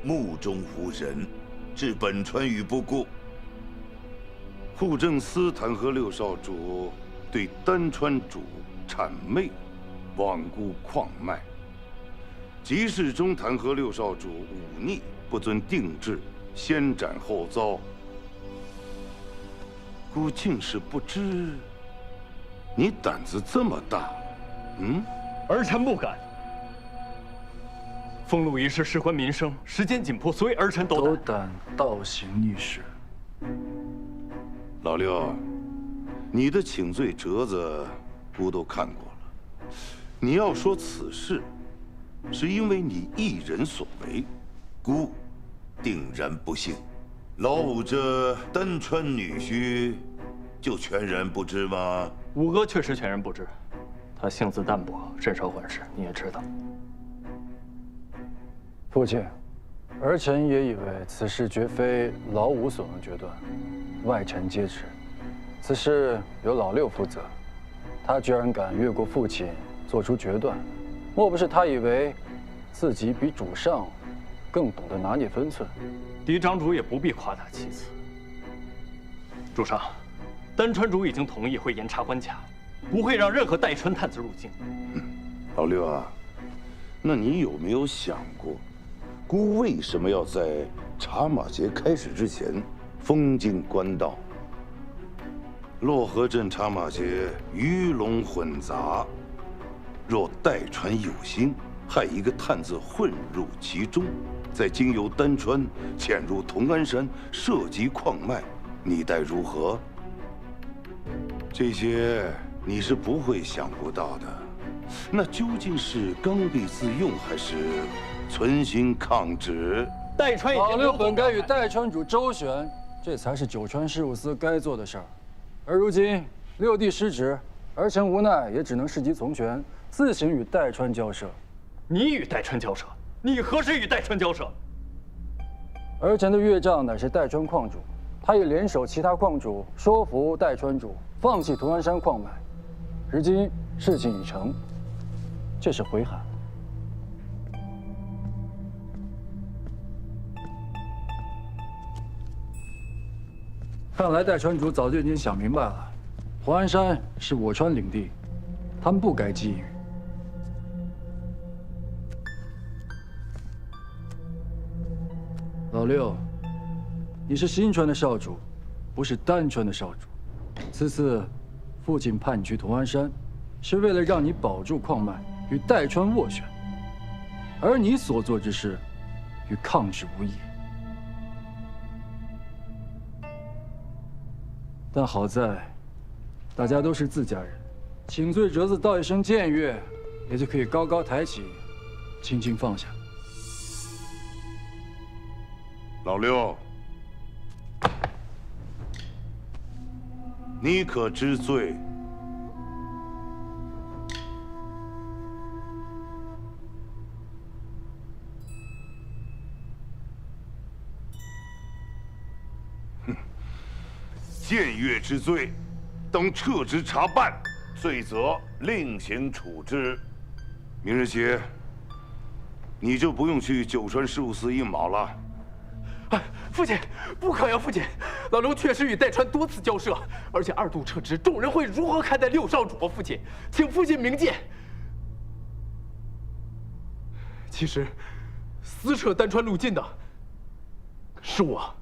Speaker 15: 目中无人，置本川于不顾。户政司弹劾6少主对丹川主谄媚，罔顾矿脉。集市中弹劾6少主忤逆，不遵定制，先斩后奏。孤竟是不知，你胆子这么大，
Speaker 14: 儿臣不敢。封路一事事关民生，时间紧迫，所以儿臣斗胆
Speaker 1: 倒行逆施。
Speaker 15: 老六，你的请罪折子，孤都看过了。你要说此事是因为你一人所为，孤定然不信。老五这丹川女婿，就全然不知吗？
Speaker 8: 五哥确实全然不知，他性子淡薄，甚少管事，你也知道。
Speaker 1: 父亲，儿臣也以为此事绝非老五所能决断，外臣皆知。此事由老六负责，他居然敢越过父亲做出决断，莫不是他以为自己比主上更懂得拿捏分寸？
Speaker 8: 嫡长主也不必夸大其词。主上，丹川主已经同意会严查关卡，不会让任何代川探子入境。
Speaker 15: 老六啊，那你有没有想过，孤为什么要在茶马节开始之前封禁官道？洛河镇茶马节鱼龙混杂，若代传有心，害一个探子混入其中，再经由丹川潜入同安山，涉及矿脉，你待如何？这些你是不会想不到的。那究竟是刚愎自用，还是存心抗旨？
Speaker 8: 代川已经
Speaker 1: 老六本该与代川主周旋，这才是九川事务司该做的事儿。而如今六弟失职，儿臣无奈也只能适机从权，自行与代川交涉。
Speaker 8: 你与代川交涉？你何时与代川交涉？
Speaker 1: 儿臣的岳丈乃是代川矿主，他已联手其他矿主说服代川主放弃同安山矿脉。如今事情已成，这是回函。看来代川主早就已经想明白了，同安山是我川领地，他们不该觊觎。老六，你是新川的少主，不是丹川的少主。此次父亲派你去同安山，是为了让你保住矿脉，与代川斡旋。而你所做之事，与抗旨无异。但好在，大家都是自家人，请罪折子道一声僭越，也就可以高高抬起，轻轻放下。
Speaker 15: 老六，你可知罪？僭越之罪，当撤职查办，罪责另行处置。明日起，你就不用去九川事务司应卯了。
Speaker 18: 哎，父亲，不可呀，父亲！老刘确实与代川多次交涉，而且2度撤职，众人会如何看待6少主啊？父亲，请父亲明鉴。其实，撕扯丹川路禁的是我。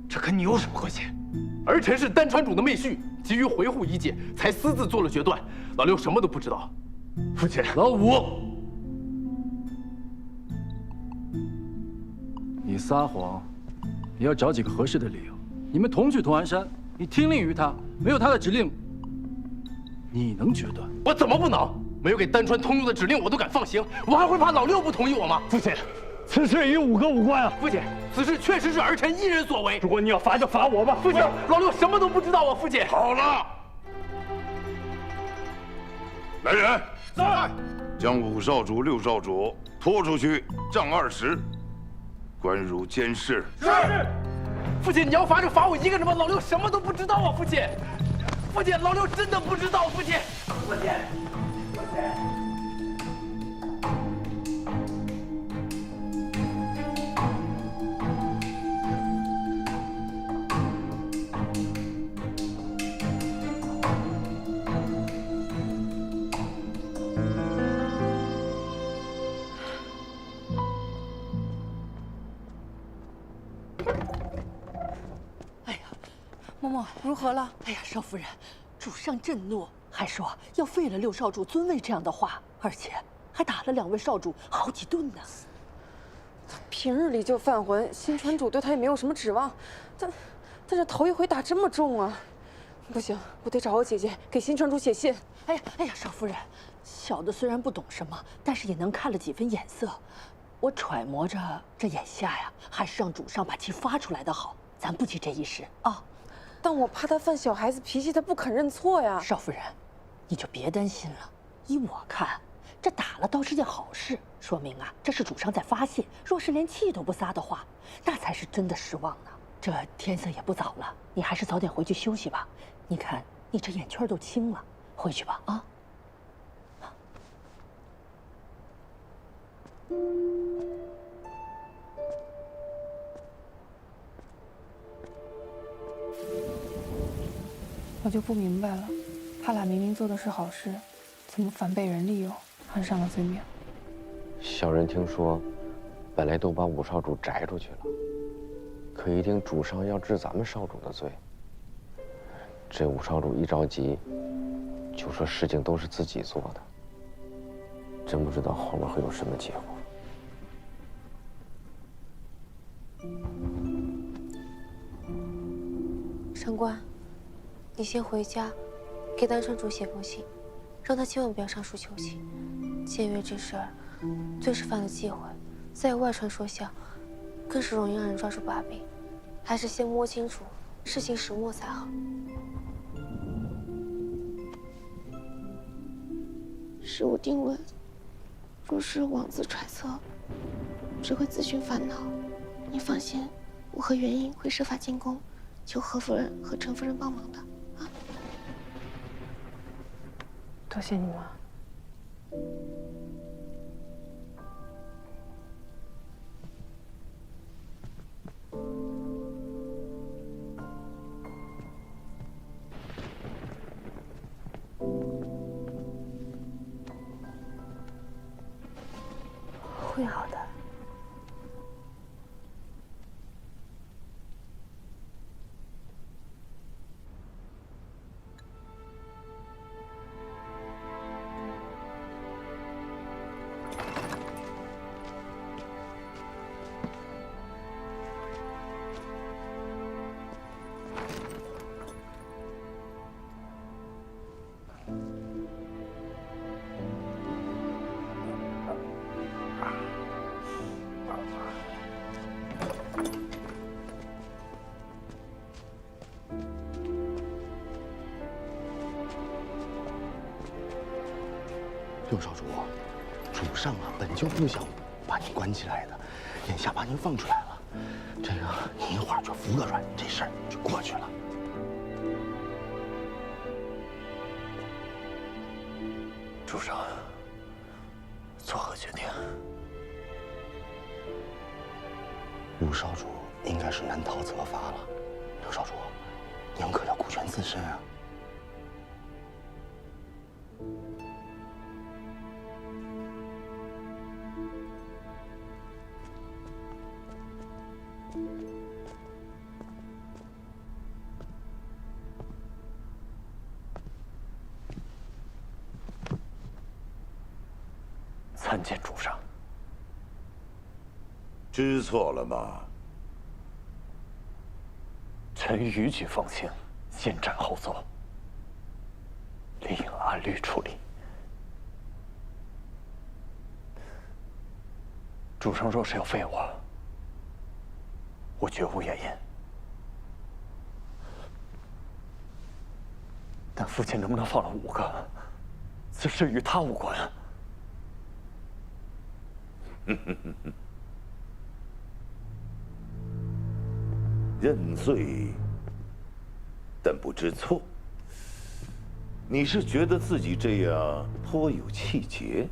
Speaker 18: 这跟你有什么关系？儿臣是丹川主的妹婿，急于维护一界，才私自做了决断。老刘什么都不知道。父亲，
Speaker 1: 老五，你撒谎，也要找几个合适的理由。你们同去同安山，你听令于他，没有他的指令，你能决断？
Speaker 18: 我怎么不能？没有给丹川通用的指令，我都敢放行，我还会怕老六不同意我吗？父亲，
Speaker 8: 此事与5哥无关啊！
Speaker 18: 父亲，此事确实是儿臣一人所为。
Speaker 8: 如果你要罚，就罚我吧。
Speaker 18: 父亲，老六什么都不知道啊！父亲，
Speaker 15: 好了，来人，
Speaker 7: 在，
Speaker 15: 将5少主、6少主拖出去，杖20，关入监室。
Speaker 18: 是。父亲，你要罚就罚我一个人吧，老六什么都不知道啊！父亲，父亲，老六真的不知道，父亲，父亲。
Speaker 9: 嬷嬷，如何了？哎呀，少夫人，主上震怒，还说要废了6少主尊位这样的话，而且还打了2位少主好几顿呢。
Speaker 5: 平日里就犯浑，新川主对他也没有什么指望，但这头一回打这么重啊！不行，我得找我姐姐给新川主写信。
Speaker 9: 哎呀，少夫人，小的虽然不懂什么，但是也能看了几分眼色。我揣摩着，这眼下呀，还是让主上把气发出来的好，咱不急这一时啊。
Speaker 5: 但我怕他犯小孩子脾气，他不肯认错呀。
Speaker 9: 少夫人，你就别担心了。依我看，这打了倒是件好事，说明啊，这是主上在发泄。若是连气都不撒的话，那才是真的失望呢。这天色也不早了，你还是早点回去休息吧。你看你这眼圈都青了，回去吧啊。
Speaker 22: 我就不明白了，他俩明明做的是好事，怎么反被人利用，还上了罪名？
Speaker 23: 小人听说，本来都把5少主摘出去了，可一听主上要治咱们少主的罪，这5少主一着急，就说事情都是自己做的，真不知道后面会有什么结果。
Speaker 6: 上官，你先回家，给丹川主写封信，让他千万不要上书求情。僭越这事儿，最是犯了忌讳，再有外传说效，更是容易让人抓住把柄。还是先摸清楚事情始末才好。
Speaker 4: 事无定论，若是妄自揣测，只会自寻烦恼。你放心，我和元英会设法进宫，求何夫人和陈夫人帮忙的。啊！
Speaker 22: 多谢你妈。
Speaker 2: 会好的。
Speaker 24: 六少主，主上啊本就不想把您关起来的，眼下把您放出来了，这个你一会儿就服个软，这事儿就过去了。
Speaker 8: 主上作何决定？
Speaker 24: 吴少主应该是难逃责罚了。刘少主，您可要顾全自身啊！
Speaker 8: 参见主上。
Speaker 15: 知错了吗？
Speaker 8: 臣逾矩放行，先斩后奏，理应按律处理。主上若是要废我绝无怨言。但父亲能不能放了5个，此事与他无关。
Speaker 15: 认罪，但不知错。你是觉得自己这样颇有气节，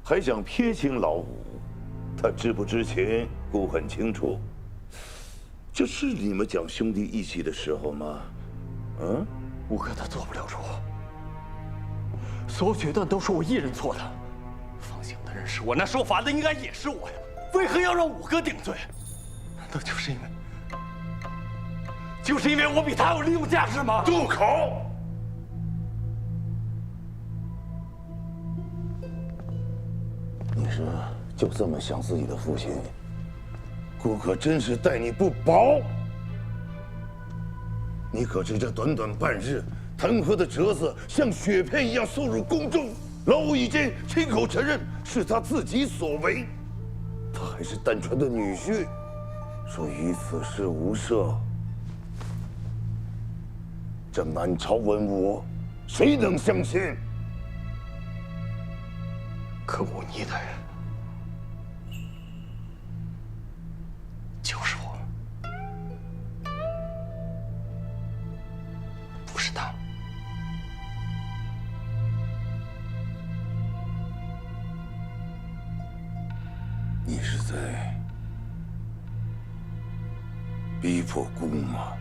Speaker 15: 还想撇清老五？他知不知情，姑很清楚。这是你们讲兄弟义气的时候吗？嗯
Speaker 8: 5哥他做不了主，所有决断都是我一人做的。放行的人是我，那受罚的应该也是我呀，为何要让5哥顶罪？难道就是因为我比他有利用价值吗？
Speaker 15: 住口！你是就这么想自己的父亲？姑可真是待你不薄。你可知这短短半日，弹劾的折子像雪片一样送入宫中，老五已经亲口承认是他自己所为。他还是丹川的女婿，说于此事无涉。这满朝文武，谁能相信？
Speaker 8: 可忤逆的人就是我，不是他。
Speaker 15: 你是在逼迫姑吗？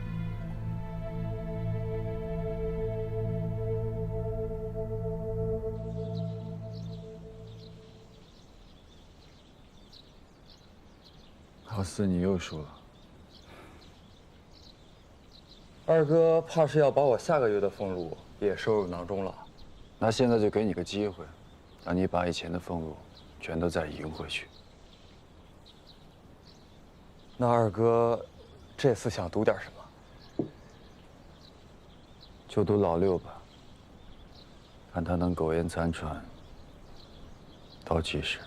Speaker 1: 老四，你又输了。
Speaker 14: 二哥怕是要把我下个月的俸禄也收入囊中了。
Speaker 1: 那现在就给你个机会，让你把以前的俸禄全都再赢回去。
Speaker 14: 那二哥这次想赌点什么？
Speaker 1: 就赌老六吧，看他能苟延残喘到几时。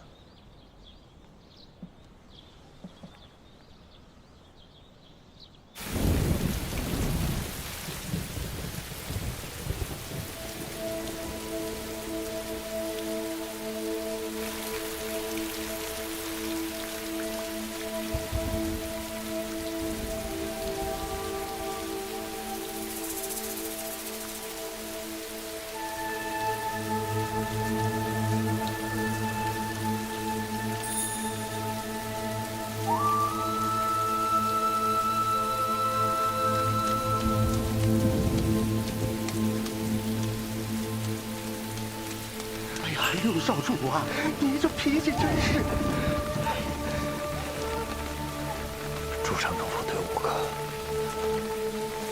Speaker 7: 六少主啊，你这脾气真是……
Speaker 8: 主上能否对5哥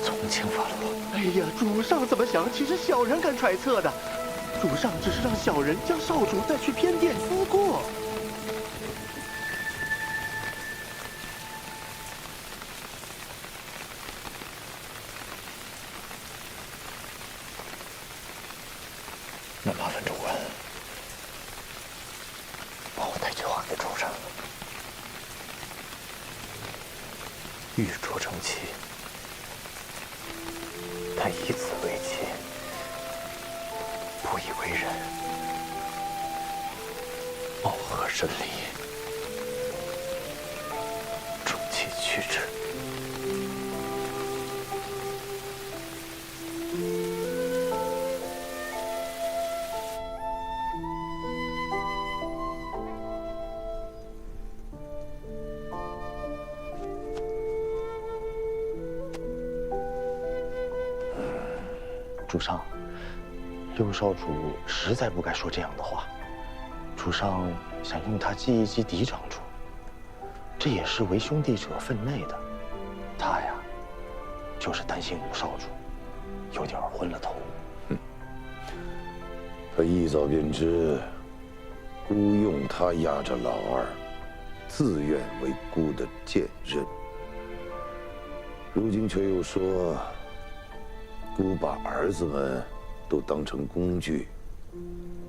Speaker 8: 从轻发落？
Speaker 7: 哎呀，主上怎么想，岂是小人敢揣测的？主上只是让小人将少主带去偏殿思过。
Speaker 8: 那麻烦主官帮我带句话给主上。玉镯成器，但以此为器，不以为人，貌合神离，重器去之。
Speaker 24: 主上，六少主实在不该说这样的话。主上想用他激一激嫡长主，这也是为兄弟者分内的。他呀，就是担心五少主有点昏了头。
Speaker 15: 他一早便知孤用他压着老二，自愿为孤的剑刃。如今却又说孤把儿子们都当成工具，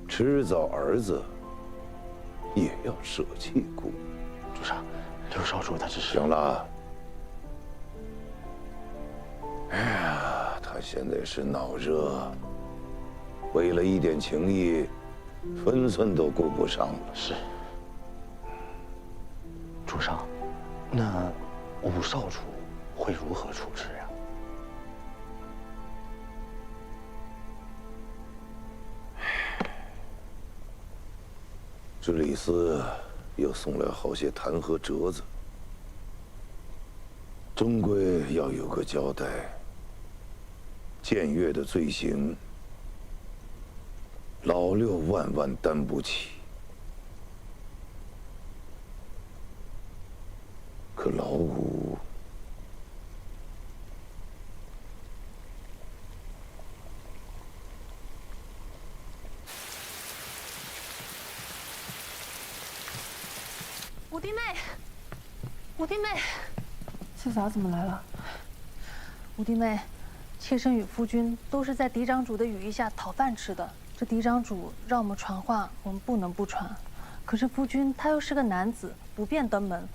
Speaker 15: 迟早儿子也要舍弃孤。
Speaker 24: 主上，六少主他只是……
Speaker 15: 行了。哎呀，他现在是脑热，为了一点情谊，分寸都顾不上了。
Speaker 24: 是。主上，那五少主会如何处置呀？
Speaker 15: 知礼司又送来好些弹劾折子，终归要有个交代。僭越的罪行，老六万万担不起。可老五，
Speaker 4: 五弟妹，五弟妹，
Speaker 22: 四嫂怎么来了？
Speaker 11: 五弟妹，妾身与夫君都是在嫡长主的羽翼下讨饭吃的。这嫡长主让我们传话，我们不能不传。可是夫君他又是个男子，不便登门，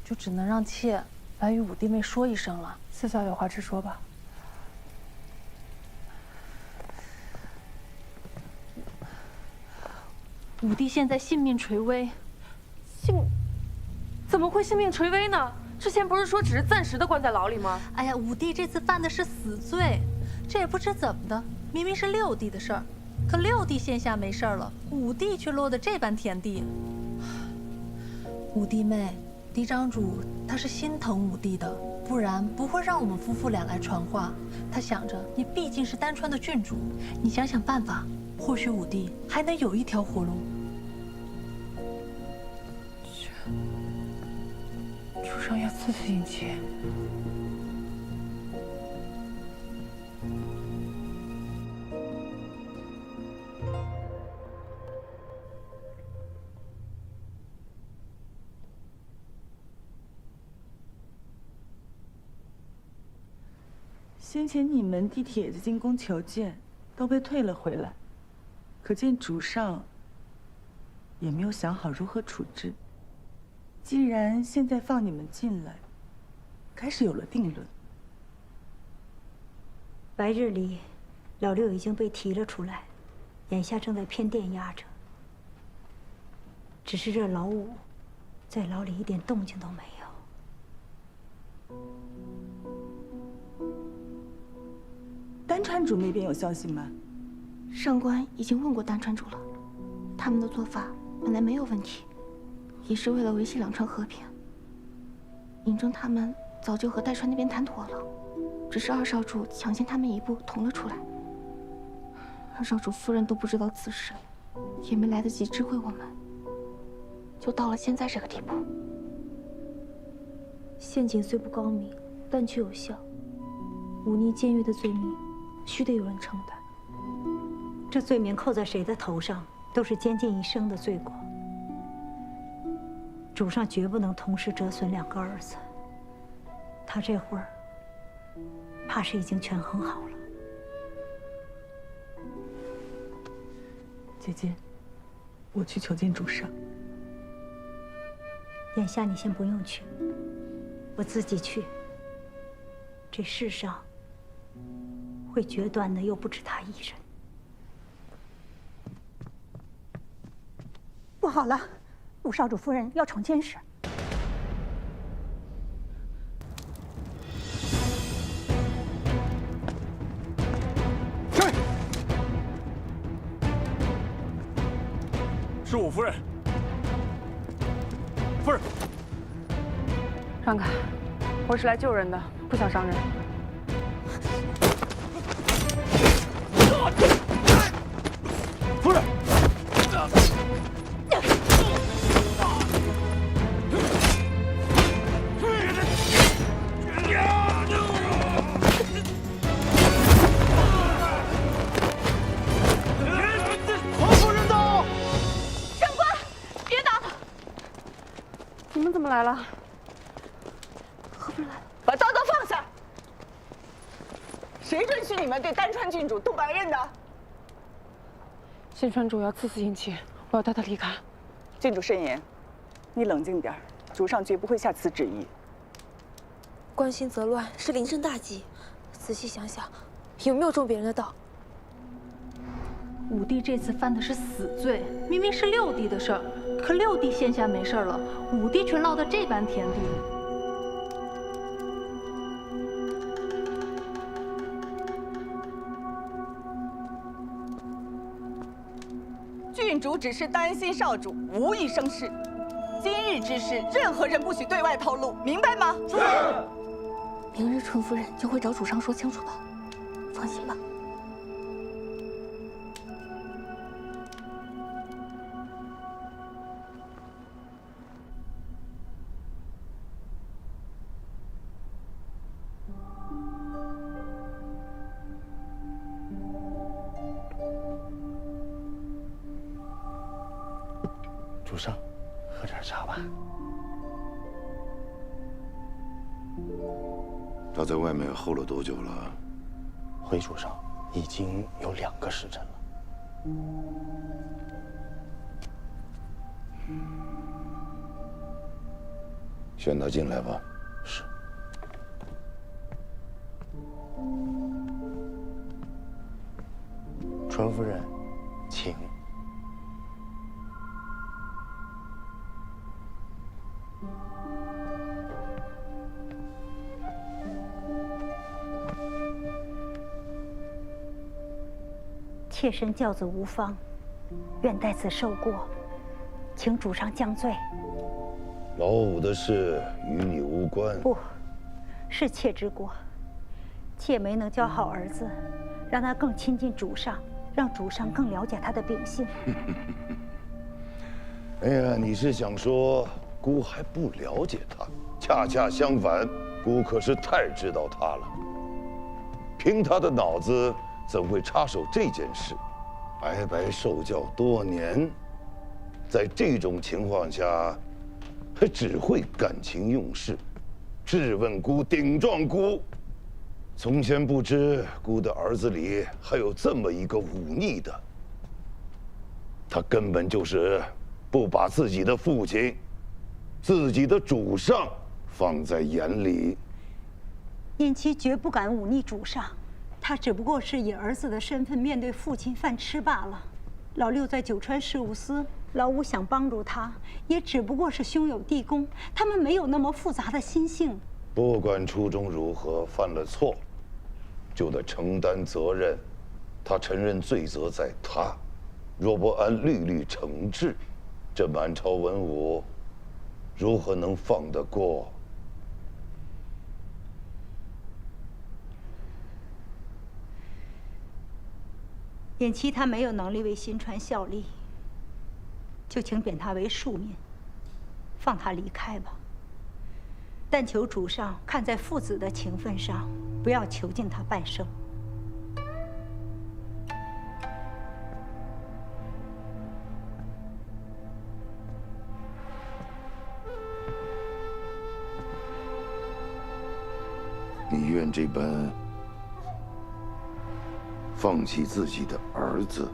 Speaker 11: 就只能让妾来与五弟妹说一声了。
Speaker 22: 四嫂有话直说吧。
Speaker 11: 五弟现在性命垂危。
Speaker 5: 怎么会性命垂危呢？之前不是说只是暂时的关在牢里吗？
Speaker 11: 哎呀，五弟这次犯的是死罪，这也不知怎么的，明明是六弟的事儿，可六弟现下没事儿了，五弟却落得这般田地。五弟妹，嫡长主他是心疼五弟的，不然不会让我们夫妇俩来传话。他想着你毕竟是丹川的郡主，你想想办法，或许五弟还能有一条活路。
Speaker 22: 主上要自此引起。
Speaker 12: 先前你们递帖子进宫求见，都被退了回来，可见主上也没有想好如何处置。既然现在放你们进来，该是有了定论。
Speaker 16: 白日里，老六已经被提了出来，眼下正在偏殿压着。只是这老五，在牢里一点动静都没有。
Speaker 12: 丹川主那边有消息吗？
Speaker 4: 上官已经问过丹川主了，他们的做法本来没有问题，也是为了维系两川和平。嬴政他们早就和代川那边谈妥了，只是二少主抢先他们一步捅了出来。二少主夫人都不知道此事，也没来得及知会我们，就到了现在这个地步。
Speaker 16: 陷阱虽不高明，但却有效。忤逆僭越的罪名，须得有人承担。这罪名扣在谁的头上，都是监禁一生的罪过。主上绝不能同时折损两个儿子。他这会儿，怕是已经权衡好了。
Speaker 12: 姐姐，我去求见主上。
Speaker 16: 眼下你先不用去，我自己去。这世上会决断的又不止他一人。
Speaker 17: 不好了，五少主夫人要闯监室。
Speaker 20: 是五夫人。夫人，
Speaker 5: 让开，我是来救人的，不想伤人。
Speaker 3: 夫人。
Speaker 5: 黄夫人到！
Speaker 4: 长官，别打！
Speaker 5: 你们怎么来了？
Speaker 4: 何夫人来了。
Speaker 10: 把刀都放下！谁准许你们对丹川郡主动白刃的？
Speaker 5: 新川主要赐死殷勤，我要带他离开。
Speaker 10: 郡主慎言，你冷静点，主上绝不会下此旨意。
Speaker 6: 关心则乱是临阵大忌，仔细想想，有没有中别人的道？
Speaker 11: 武帝这次犯的是死罪，明明是六弟的事儿，可六弟现下没事了，武帝却落得这般田地。
Speaker 10: 郡主只是担心少主无意生事，今日之事，任何人不许对外透露，明白吗？是。
Speaker 4: 明日纯夫人就会找主上说清楚的，放心吧。
Speaker 24: 主上，喝点茶吧。
Speaker 15: 他在外面候了多久了？
Speaker 24: 回主上，已经有2个时辰了。
Speaker 15: 宣他进来吧。
Speaker 24: 是。纯夫人，请。
Speaker 16: 妾身教子无方，愿代此受过，请主上降罪。
Speaker 15: 老五的事与你无关。
Speaker 16: 不，是妾之过。妾没能教好儿子，让他更亲近主上，让主上更了解他的秉性。
Speaker 15: 哎呀，你是想说姑还不了解他？恰恰相反，姑可是太知道他了。凭他的脑子，怎会插手这件事？白白受教多年，在这种情况下，还只会感情用事，质问姑，顶撞姑。从前不知姑的儿子里还有这么一个忤逆的，他根本就是不把自己的父亲、自己的主上放在眼里。
Speaker 16: 燕妻绝不敢忤逆主上，他只不过是以儿子的身份面对父亲饭吃罢了。老六在九川事务司，老五想帮助他，也只不过是兄友弟恭，他们没有那么复杂的心性。
Speaker 15: 不管初衷如何，犯了错，就得承担责任。他承认罪责在他，若不按律律惩治，这满朝文武如何能放得过？
Speaker 16: 偃期他没有能力为新川效力，就请贬他为庶民，放他离开吧。但求主上看在父子的情分上，不要囚禁他半生。
Speaker 15: 你愿这般放弃自己的儿子？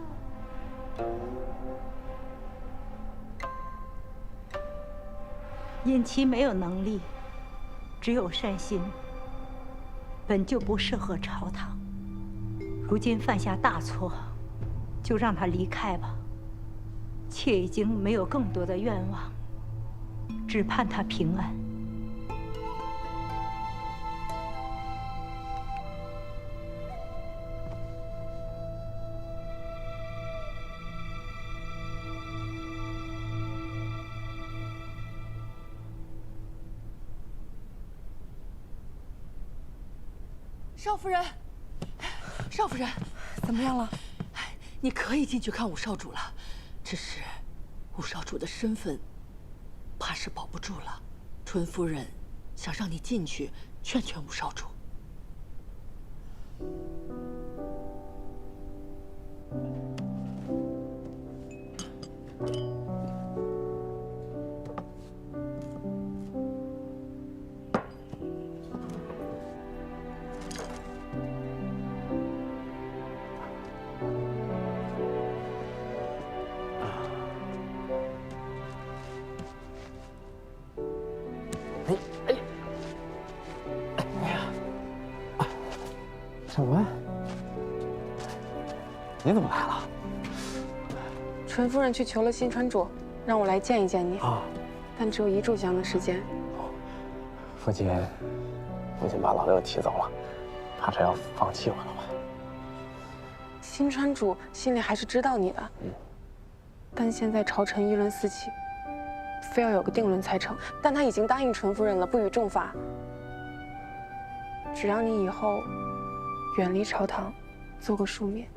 Speaker 16: 偃期没有能力，只有善心，本就不适合朝堂。如今犯下大错，就让他离开吧。妾已经没有更多的愿望，只盼他平安。
Speaker 10: 少夫人，少夫人，
Speaker 9: 怎么样了？你可以进去看五少主了，只是五少主的身份，怕是保不住了。纯夫人想让你进去劝劝五少主。
Speaker 23: 上官，你怎么来了？
Speaker 5: 纯夫人去求了新川主，让我来见一见你。
Speaker 23: 啊，
Speaker 5: 但只有1炷香的时间。
Speaker 23: 父亲把老六提走了，怕是要放弃我了吧？
Speaker 5: 新川主心里还是知道你的，但现在朝臣议论四起，非要有个定论才成。但他已经答应纯夫人了，不予重罚。只让你以后远离朝堂，做个庶民。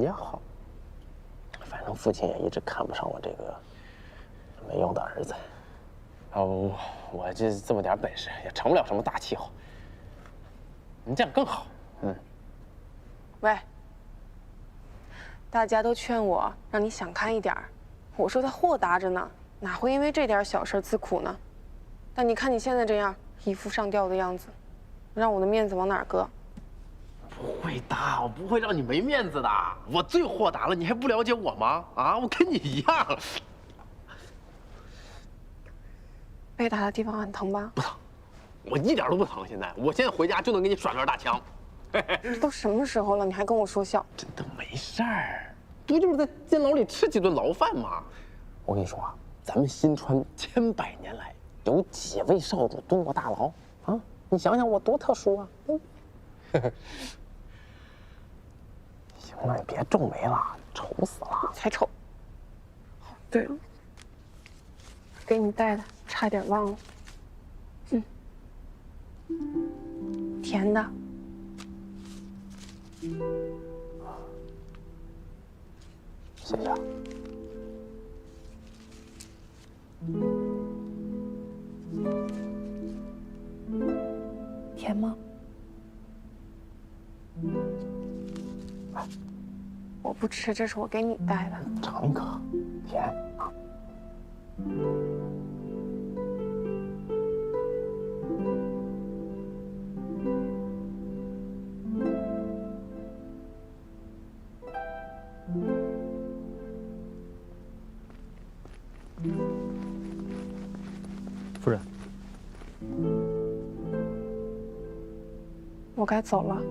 Speaker 23: 也好，反正父亲也一直看不上我这个没用的儿子。我这么点本事也成不了什么大气候。你这样更好。
Speaker 5: 喂，大家都劝我让你想开一点儿，我说他豁达着呢，哪会因为这点小事自苦呢？但你看你现在这样，一副上吊的样子，让我的面子往哪儿搁？
Speaker 23: 不会的，我不会让你没面子的。我最豁达了，你还不了解我吗？啊，我跟你一样。
Speaker 5: 被打的地方很疼吧？
Speaker 23: 不疼，我一点都不疼。现在，我现在回家就能给你耍段大枪。
Speaker 5: 这都什么时候了，你还跟我说笑？
Speaker 23: 真的没事儿，不就是在监牢里吃几顿牢饭吗？我跟你说啊，咱们新川千百年来有几位少主蹲过大牢啊？你想想我多特殊啊！行了，你别皱眉了，丑死了。
Speaker 5: 才丑。对了，给你带的，差点忘了。甜的。
Speaker 23: 谢谢。
Speaker 5: 甜吗？我不吃，这是我给你带的。
Speaker 23: 尝一口，甜啊。
Speaker 8: 夫人，
Speaker 5: 我该走了，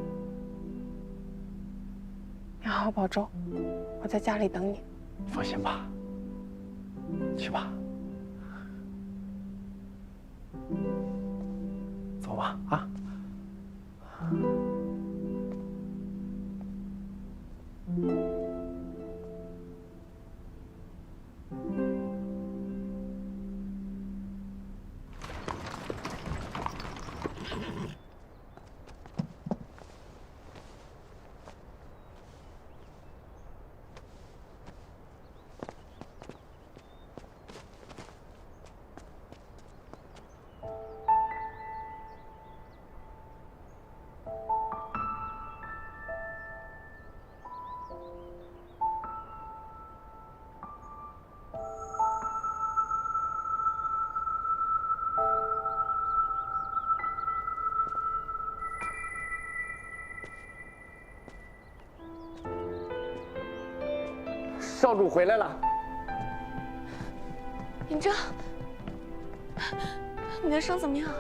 Speaker 5: 你好好保重，我在家里等你。
Speaker 23: 放心吧，去吧，走吧啊。少主回来了。
Speaker 4: 嬴政，你的伤怎么样啊？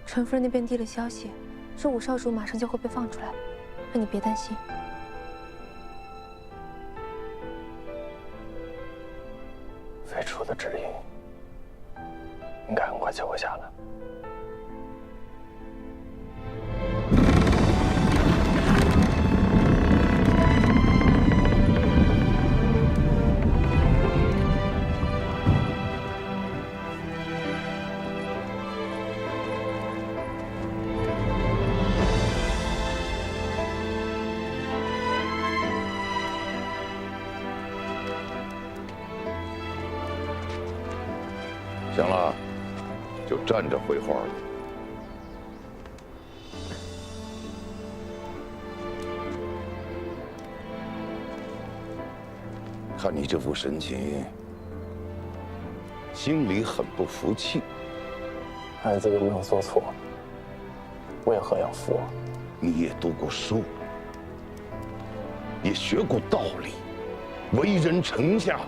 Speaker 6: 纯夫人那边递了消息，说五少主马上就会被放出来，让你别担心。
Speaker 8: 废除的指引应该很快就会下来。
Speaker 15: 行了，就站着绘画了。看你这副神情，心里很不服气。
Speaker 23: 孩子有没有做错？为何要负？
Speaker 15: 你也读过书，也学过道理，为人臣下，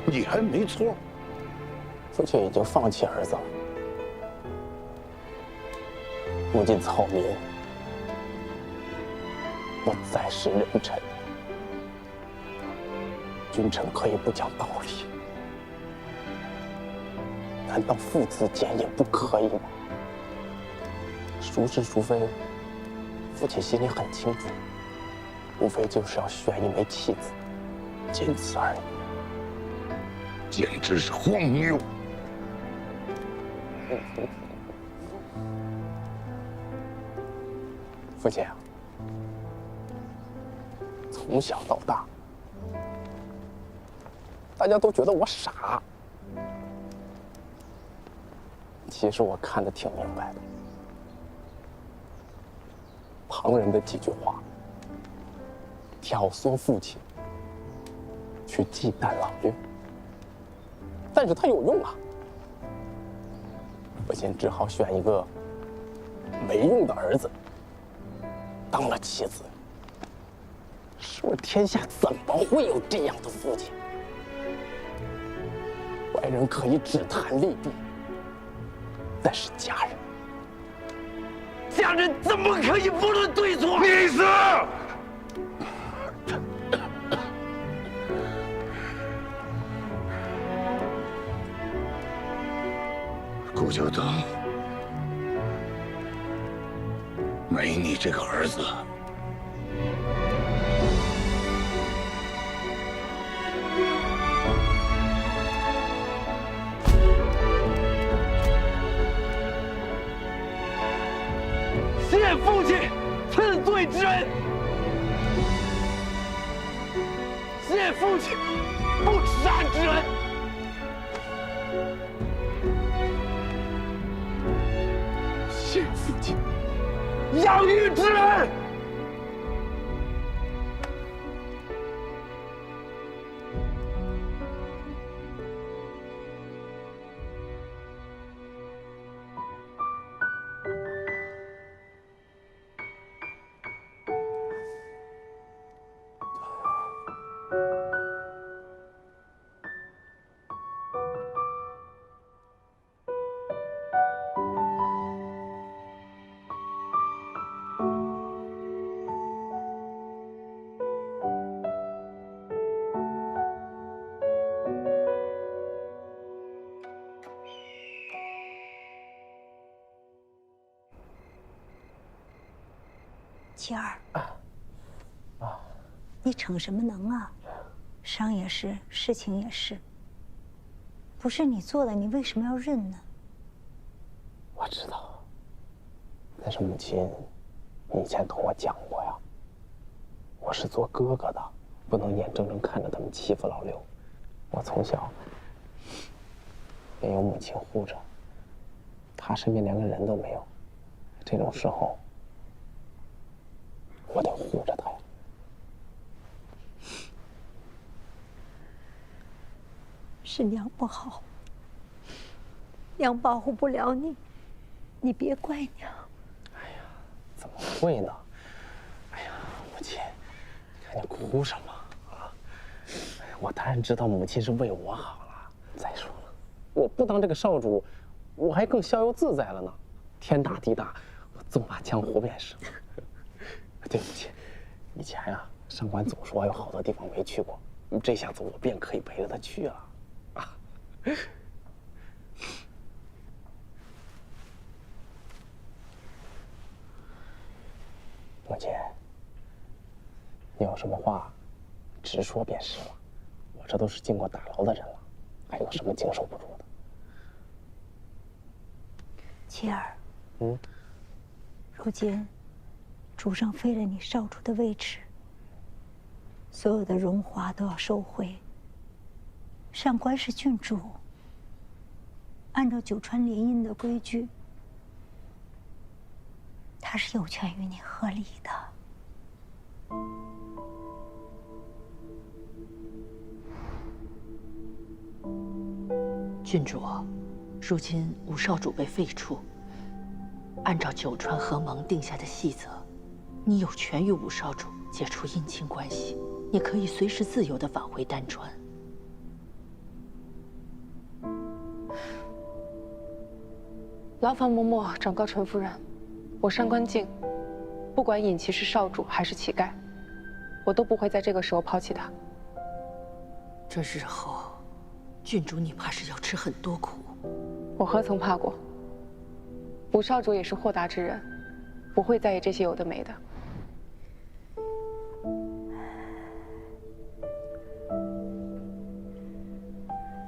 Speaker 15: 你还没错。
Speaker 23: 父亲已经放弃儿子了，如今草民不再是人臣，君臣可以不讲道理，难道父子间也不可以吗？孰是孰非，父亲心里很清楚，无非就是要选一枚妻子，仅此而已。
Speaker 15: 简直是荒谬！
Speaker 23: 父亲啊，从小到大，大家都觉得我傻，其实我看得挺明白的。旁人的几句话，挑唆父亲去忌惮老六，但是他有用啊。父亲只好选一个没用的儿子当了妻子。说天下怎么会有这样的父亲？外人可以只谈利弊，但是家人怎么可以不论对错？
Speaker 15: 你死！顾九等，没你这个儿子，
Speaker 23: 谢父亲赐罪之恩，谢父亲不杀之恩。谢父亲养育之恩。
Speaker 16: 七儿，你逞什么能啊？伤也是，事情也是，不是你做的，你为什么要认呢？
Speaker 23: 我知道，但是母亲以前同我讲过呀，我是做哥哥的，不能眼睁睁看着他们欺负老六。我从小便有母亲护着，他身边连个人都没有，这种时候我得护着他呀。
Speaker 16: 是娘不好，娘保护不了你，你别怪娘。
Speaker 23: 怎么会呢？哎呀，母亲，你看你哭什么啊？我当然知道母亲是为我好了。再说了，我不当这个少主，我还更逍遥自在了呢。天大地大，我纵马江湖便是。对不起，以前呀，上官总说有好多地方没去过，这下子我便可以陪着他去了。啊，母亲，你有什么话，直说便是了。我这都是进过大牢的人了，还有什么经受不住的？
Speaker 16: 七儿，如今主上废了你少主的位置，所有的荣华都要收回。上官是郡主，按照九川联姻的规矩，他是有权与你和离的。
Speaker 9: 郡主，如今五少主被废黜，按照九川合盟定下的细则，你有权与五少主解除姻亲关系，你可以随时自由地返回丹川。
Speaker 5: 劳烦嬷嬷转告纯夫人，我上官静，不管尹琦是少主还是乞丐，我都不会在这个时候抛弃他。
Speaker 9: 这日后，郡主你怕是要吃很多苦。
Speaker 5: 我何曾怕过？五少主也是豁达之人，不会在意这些有的没的。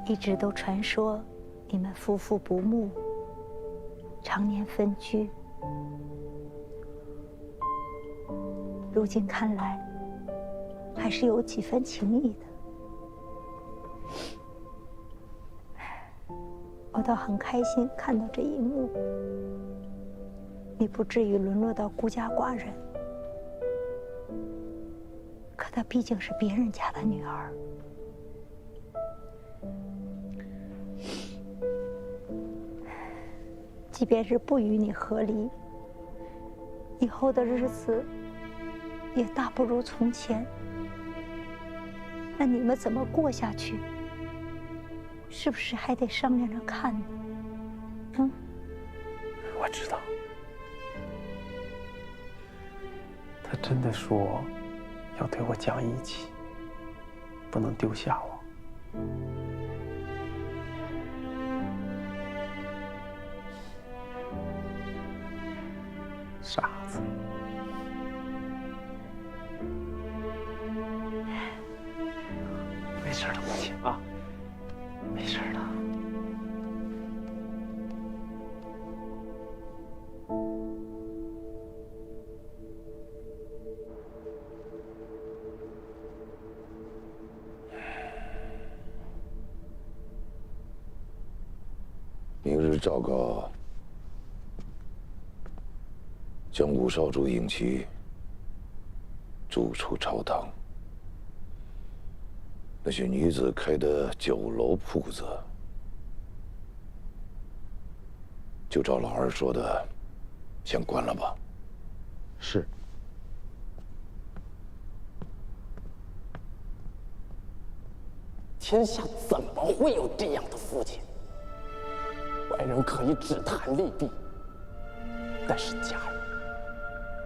Speaker 16: 一直都传说你们夫妇不睦，常年分居。如今看来，还是有几分情谊的。我倒很开心看到这一幕，你不至于沦落到孤家寡人。可她毕竟是别人家的女儿。即便是不与你和离，以后的日子也大不如从前。那你们怎么过下去？是不是还得商量着看呢？嗯，
Speaker 8: 我知道，他真的说要对我讲义气，不能丢下我。傻子，没事的，母亲啊，没事的。
Speaker 15: 明日诏告，将五少主尹琦逐出朝堂。那些女子开的酒楼铺子，就照老二说的，先关了吧。
Speaker 24: 是。
Speaker 13: 天下怎么会有这样的父亲？外人可以只谈利弊，但是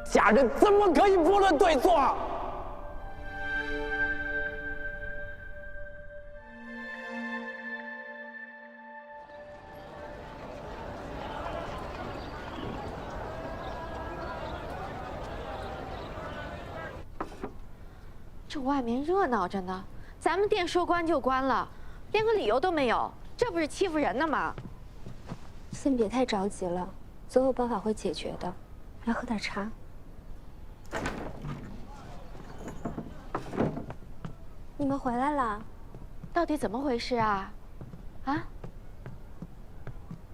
Speaker 13: 家人怎么可以不论对错？
Speaker 6: 这外面热闹着呢，咱们店说关就关了，连个理由都没有，这不是欺负人呢吗？
Speaker 2: 先别太着急了，总有办法会解决的。来喝点茶。你们回来了，
Speaker 6: 到底怎么回事啊？啊？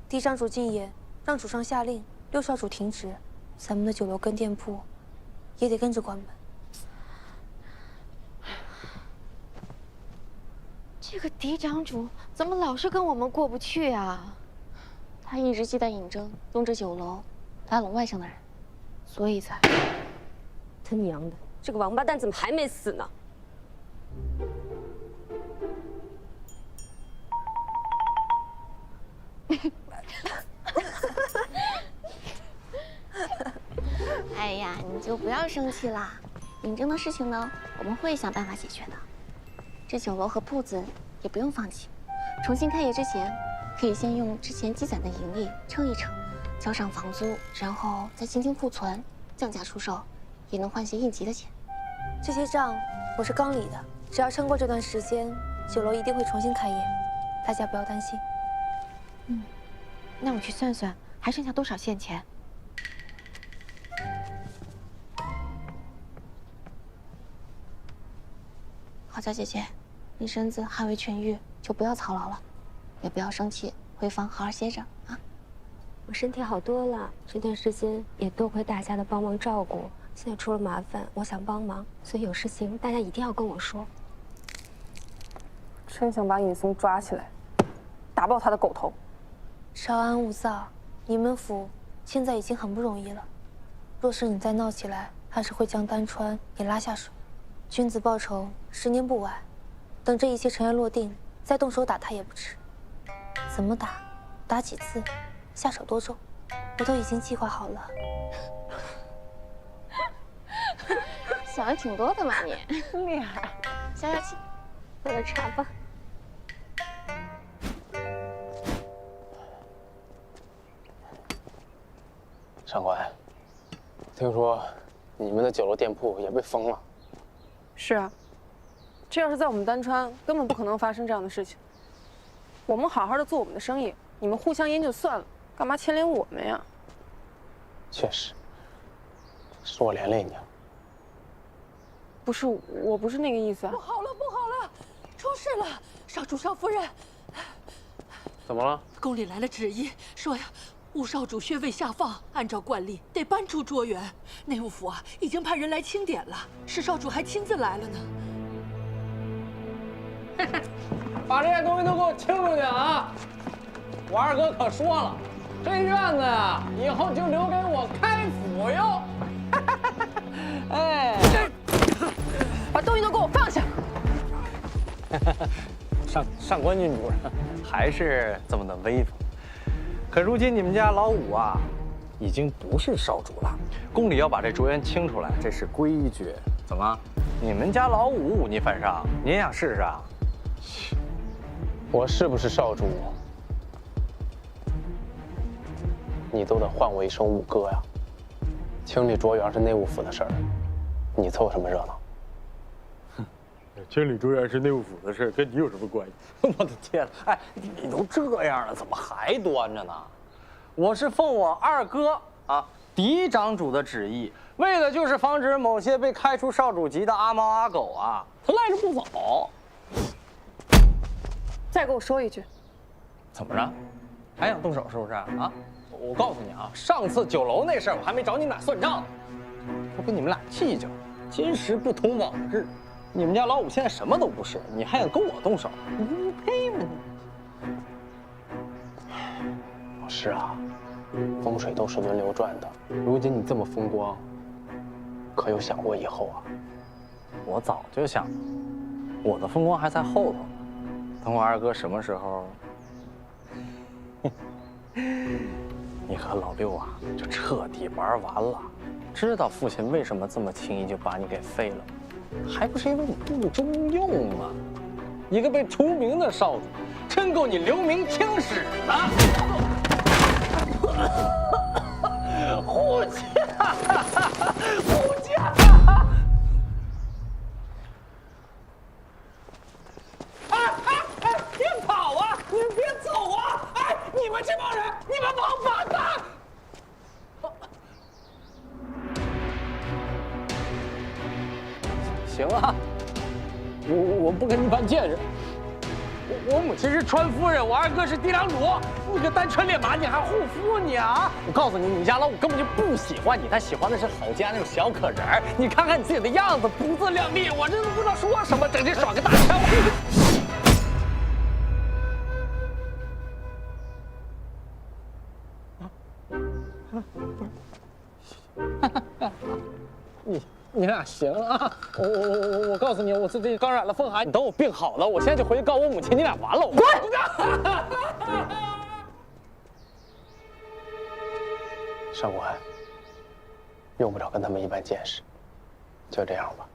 Speaker 6: 嫡长主进言，让主上下令六少主停职，咱们的酒楼跟店铺也得跟着关门。这个嫡长主怎么老是跟我们过不去啊？
Speaker 4: 他一直忌惮尹征用这酒楼拉拢外省的人，所以才……
Speaker 2: 他娘的，这个王八蛋怎么还没死呢？
Speaker 4: 哎呀，你就不要生气啦。尹征的事情呢，我们会想办法解决的。这酒楼和铺子也不用放弃，重新开业之前，可以先用之前积攒的盈利撑一撑，交上房租，然后再轻轻库存，降价出售，也能换些应急的钱。
Speaker 6: 这些账我是刚理的，只要撑过这段时间，酒楼一定会重新开业，大家不要担心。
Speaker 4: 嗯，那我去算算还剩下多少现钱。好佳姐姐，你身子还未痊愈，就不要操劳了，也不要生气，回房好好歇着啊。
Speaker 2: 我身体好多了，这段时间也多亏大家的帮忙照顾。现在出了麻烦，我想帮忙，所以有事情大家一定要跟我说。
Speaker 5: 真想把尹松抓起来，打爆他的狗头。
Speaker 6: 稍安勿躁，你们府现在已经很不容易了，若是你再闹起来，还是会将丹川给拉下水。君子报仇，10年不晚。等这一切尘埃落定，再动手打他也不迟。怎么打，打几次，下手多重，我都已经计划好了。
Speaker 4: 想的挺多的嘛你，
Speaker 5: 厉害。
Speaker 4: 消消气，
Speaker 2: 喝点茶吧。
Speaker 13: 上官，听说你们的酒楼店铺也被封了。
Speaker 5: 是啊，这要是在我们丹川，根本不可能发生这样的事情。我们好好的做我们的生意，你们互相阴就算了，干嘛牵连我们呀？
Speaker 13: 确实，是我连累你了。
Speaker 5: 不是，我不是那个意思啊。
Speaker 9: 不好了，不好了，出事了！少主、少夫人，
Speaker 13: 怎么了？
Speaker 9: 宫里来了旨意，说呀，五少主穴位下放，按照惯例得搬出卓园。内务府啊，已经派人来清点了，十少主还亲自来了呢。
Speaker 13: 把这些东西都给我清出去啊！我二哥可说了，这院子呀，以后就留给我开府哟。哎，
Speaker 5: 把东西都给我放下！
Speaker 8: 上官郡主还是这么的威风。可如今你们家老五啊，已经不是少主了，宫里要把这卓园清出来，这是规矩。怎么，你们家老五忤逆犯上，你也想试试啊？
Speaker 13: 我是不是少主，你都得唤我一声五哥呀。清理卓园是内务府的事儿，你凑什么热闹？
Speaker 8: 清理卓园是内务府的事，跟你有什么关系？我的天！哎，你都这样了，怎么还端着呢？我是奉我二哥啊嫡长主的旨意，为的就是防止某些被开除少主级的阿猫阿狗啊，他赖着不走。
Speaker 5: 再给我说一句，
Speaker 8: 怎么着？还想动手是不是啊？我告诉你啊，上次酒楼那事儿我还没找你们俩算账呢，我跟你们俩计较。今时不同往日，你们家老五现在什么都不是，你还想跟我动手？你配吗你？
Speaker 13: 是啊，风水都是轮流转的。如今你这么风光，可有想过以后啊？
Speaker 8: 我早就想，我的风光还在后头呢。等我二哥什么时候，你和老六啊就彻底玩完了。知道父亲为什么这么轻易就把你给废了吗？还不是因为你不中用吗？一个被除名的少主，真够你留名青史的。护驾，护驾！别跑啊！你们别走啊！哎，你们这帮人，你们王八蛋！行啊，我不跟你办见识。我母亲是川夫人，我二哥是嫡长主。你个单穿烈马，你还护肤你啊？我告诉你，你们家老五根本就不喜欢你，他喜欢的是郝家那种小可人儿。你看看你自己的样子，不自量力，我真的不知道说什么，整天耍个大枪。你俩行啊！我告诉你，我最近刚染了风寒，你等我病好了，我现在就回去告我母亲，你俩完了！我滚！
Speaker 13: 上官，用不着跟他们一般见识，就这样吧。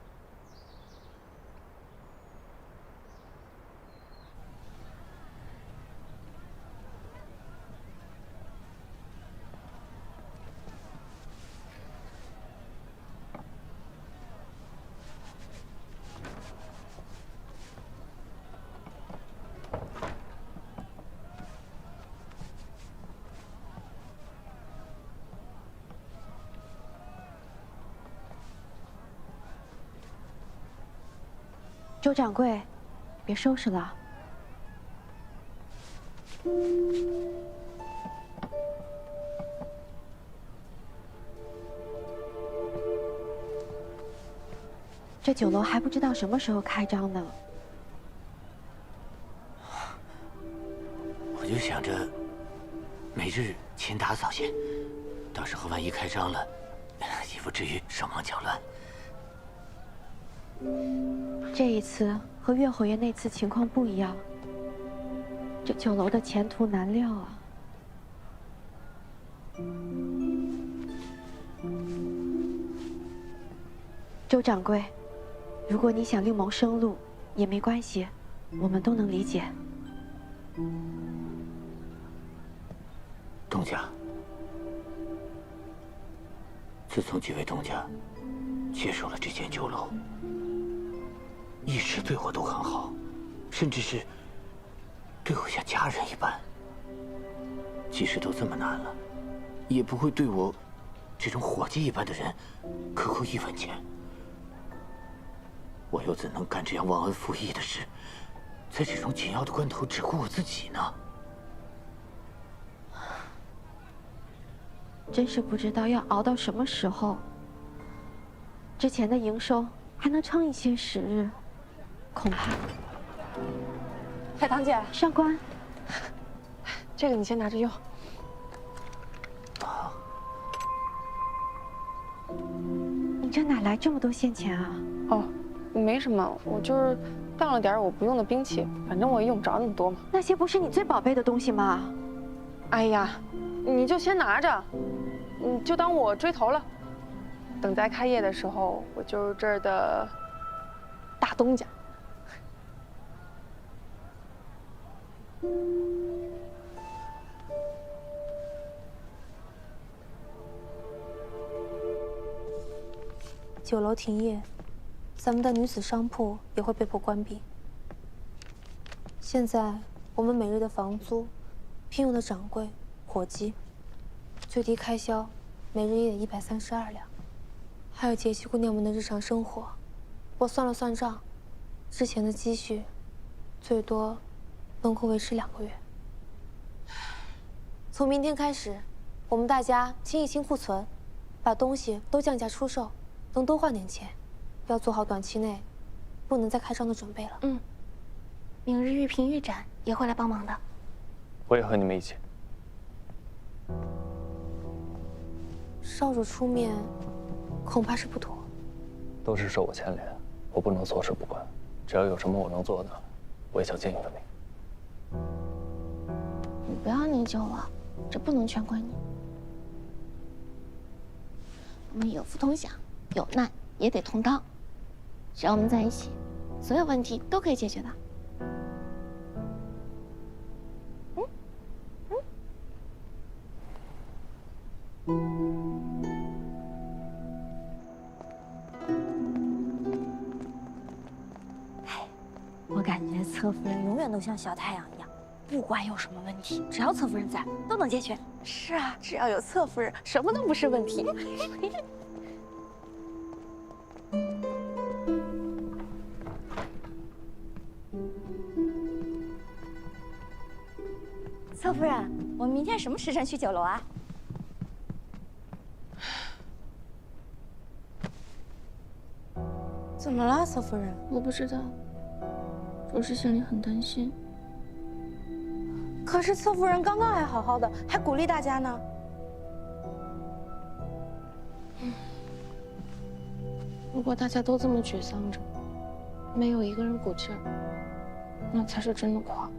Speaker 2: 周掌柜，别收拾了。这酒楼还不知道什么时候开张呢。
Speaker 14: 我就想着，每日勤打扫些，到时候万一开张了，也不至于手忙脚乱。
Speaker 2: 这一次和岳侯爷那次情况不一样，这酒楼的前途难料啊。周掌柜，如果你想另谋生路，也没关系，我们都能理解。
Speaker 14: 东家，自从几位东家接手了这间酒楼，一直对我都很好，甚至是对我像家人一般。即使都这么难了，也不会对我这种伙计一般的人克扣1分钱。我又怎能干这样忘恩负义的事，在这种紧要的关头只顾我自己呢？
Speaker 2: 真是不知道要熬到什么时候，之前的营收还能撑一些时日，恐怕……
Speaker 5: 海棠姐，
Speaker 2: 上官，
Speaker 5: 这个你先拿着用。
Speaker 2: 你这哪来这么多现钱啊？
Speaker 5: 哦，没什么，我就是当了点我不用的兵器，反正我也用不着那么多嘛。
Speaker 2: 那些不是你最宝贝的东西吗？
Speaker 5: 哎呀，你就先拿着，你就当我追头了。等再开业的时候，我就是这儿的大东家。
Speaker 6: 酒楼停业，咱们的女子商铺也会被迫关闭。现在我们每日的房租、聘用的掌柜、伙计，最低开销每日也得132两，还有节气姑娘们的日常生活。我算了算账，之前的积蓄最多能够维持2个月。从明天开始，我们大家清一清库存，把东西都降价出售。能多换点钱，要做好短期内不能再开张的准备了。
Speaker 4: 嗯，明日玉屏玉展也会来帮忙的。
Speaker 8: 我也和你们一起。
Speaker 6: 少主出面，恐怕是不妥。
Speaker 8: 都是受我牵连，我不能坐视不管。只要有什么我能做的，我也想尽一份力。
Speaker 4: 你不要内疚了，这不能全怪你。我们有福同享。有难也得同当，只要我们在一起，所有问题都可以解决的。
Speaker 2: 我感觉侧夫人永远都像小太阳一样，不管有什么问题，只要侧夫人在，都能解决。
Speaker 4: 是啊，只要有侧夫人，什么都不是问题。
Speaker 2: 侧夫人，我们明天什么时辰去酒楼啊？
Speaker 4: 怎么了，侧夫人？我不知道，主是心里很担心。可是侧夫人刚刚还好好的，还鼓励大家呢。如果大家都这么沮丧着，没有一个人鼓劲儿，那才是真的垮。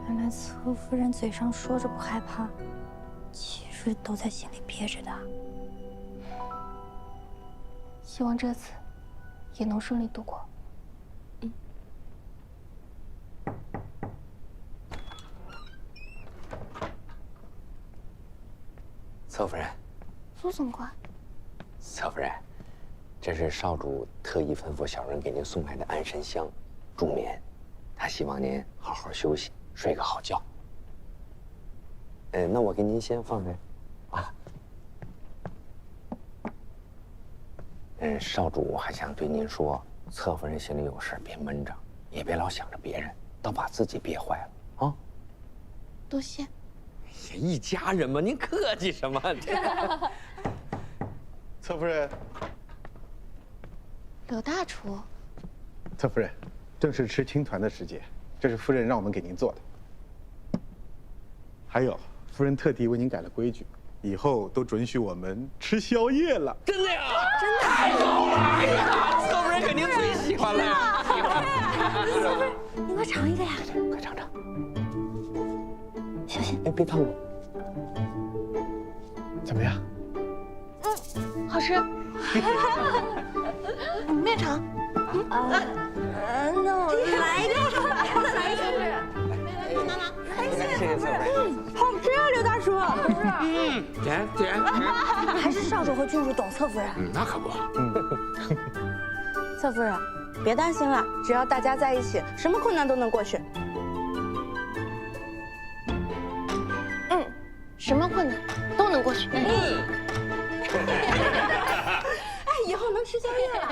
Speaker 16: 原来侧夫人嘴上说着不害怕，其实都在心里憋着的。
Speaker 4: 希望这次也能顺利度过。
Speaker 23: 侧夫人，
Speaker 4: 苏总管，
Speaker 23: 侧夫人，这是少主特意吩咐小人给您送来的安神香，助眠。他希望您好好休息，睡个好觉。那我给您先放这，啊。少主还想对您说，侧夫人心里有事别闷着，
Speaker 13: 也别老想着别人，倒把自己憋坏了啊！
Speaker 4: 多谢。
Speaker 13: 哎呀，一家人嘛，您客气什么？
Speaker 1: 侧夫人，
Speaker 4: 柳大厨，
Speaker 1: 侧夫人，正是吃青团的时节，这是夫人让我们给您做的。还有，夫人特地为您改了规矩，以后都准许我们吃宵夜了。
Speaker 13: 真的呀？
Speaker 4: 真的？
Speaker 13: 太好了！哎呀，侧夫人肯定最喜欢了。
Speaker 4: 侧夫人，你快尝一个呀！
Speaker 13: 快尝尝。
Speaker 4: 小心！
Speaker 13: 哎，别烫着。
Speaker 1: 怎么样？
Speaker 4: 好吃。面尝。那我来一个，来一个。妈妈，
Speaker 13: 谢谢侧夫人。
Speaker 17: 好吃啊，刘大叔。
Speaker 13: 甜。
Speaker 4: 还是少主和郡主懂侧夫人。
Speaker 13: 那可不。
Speaker 18: 侧夫人，别担心了，只要大家在一起，什么困难都能过去。
Speaker 6: 什么困难都能过去。
Speaker 18: 哎，以后能吃宵夜了。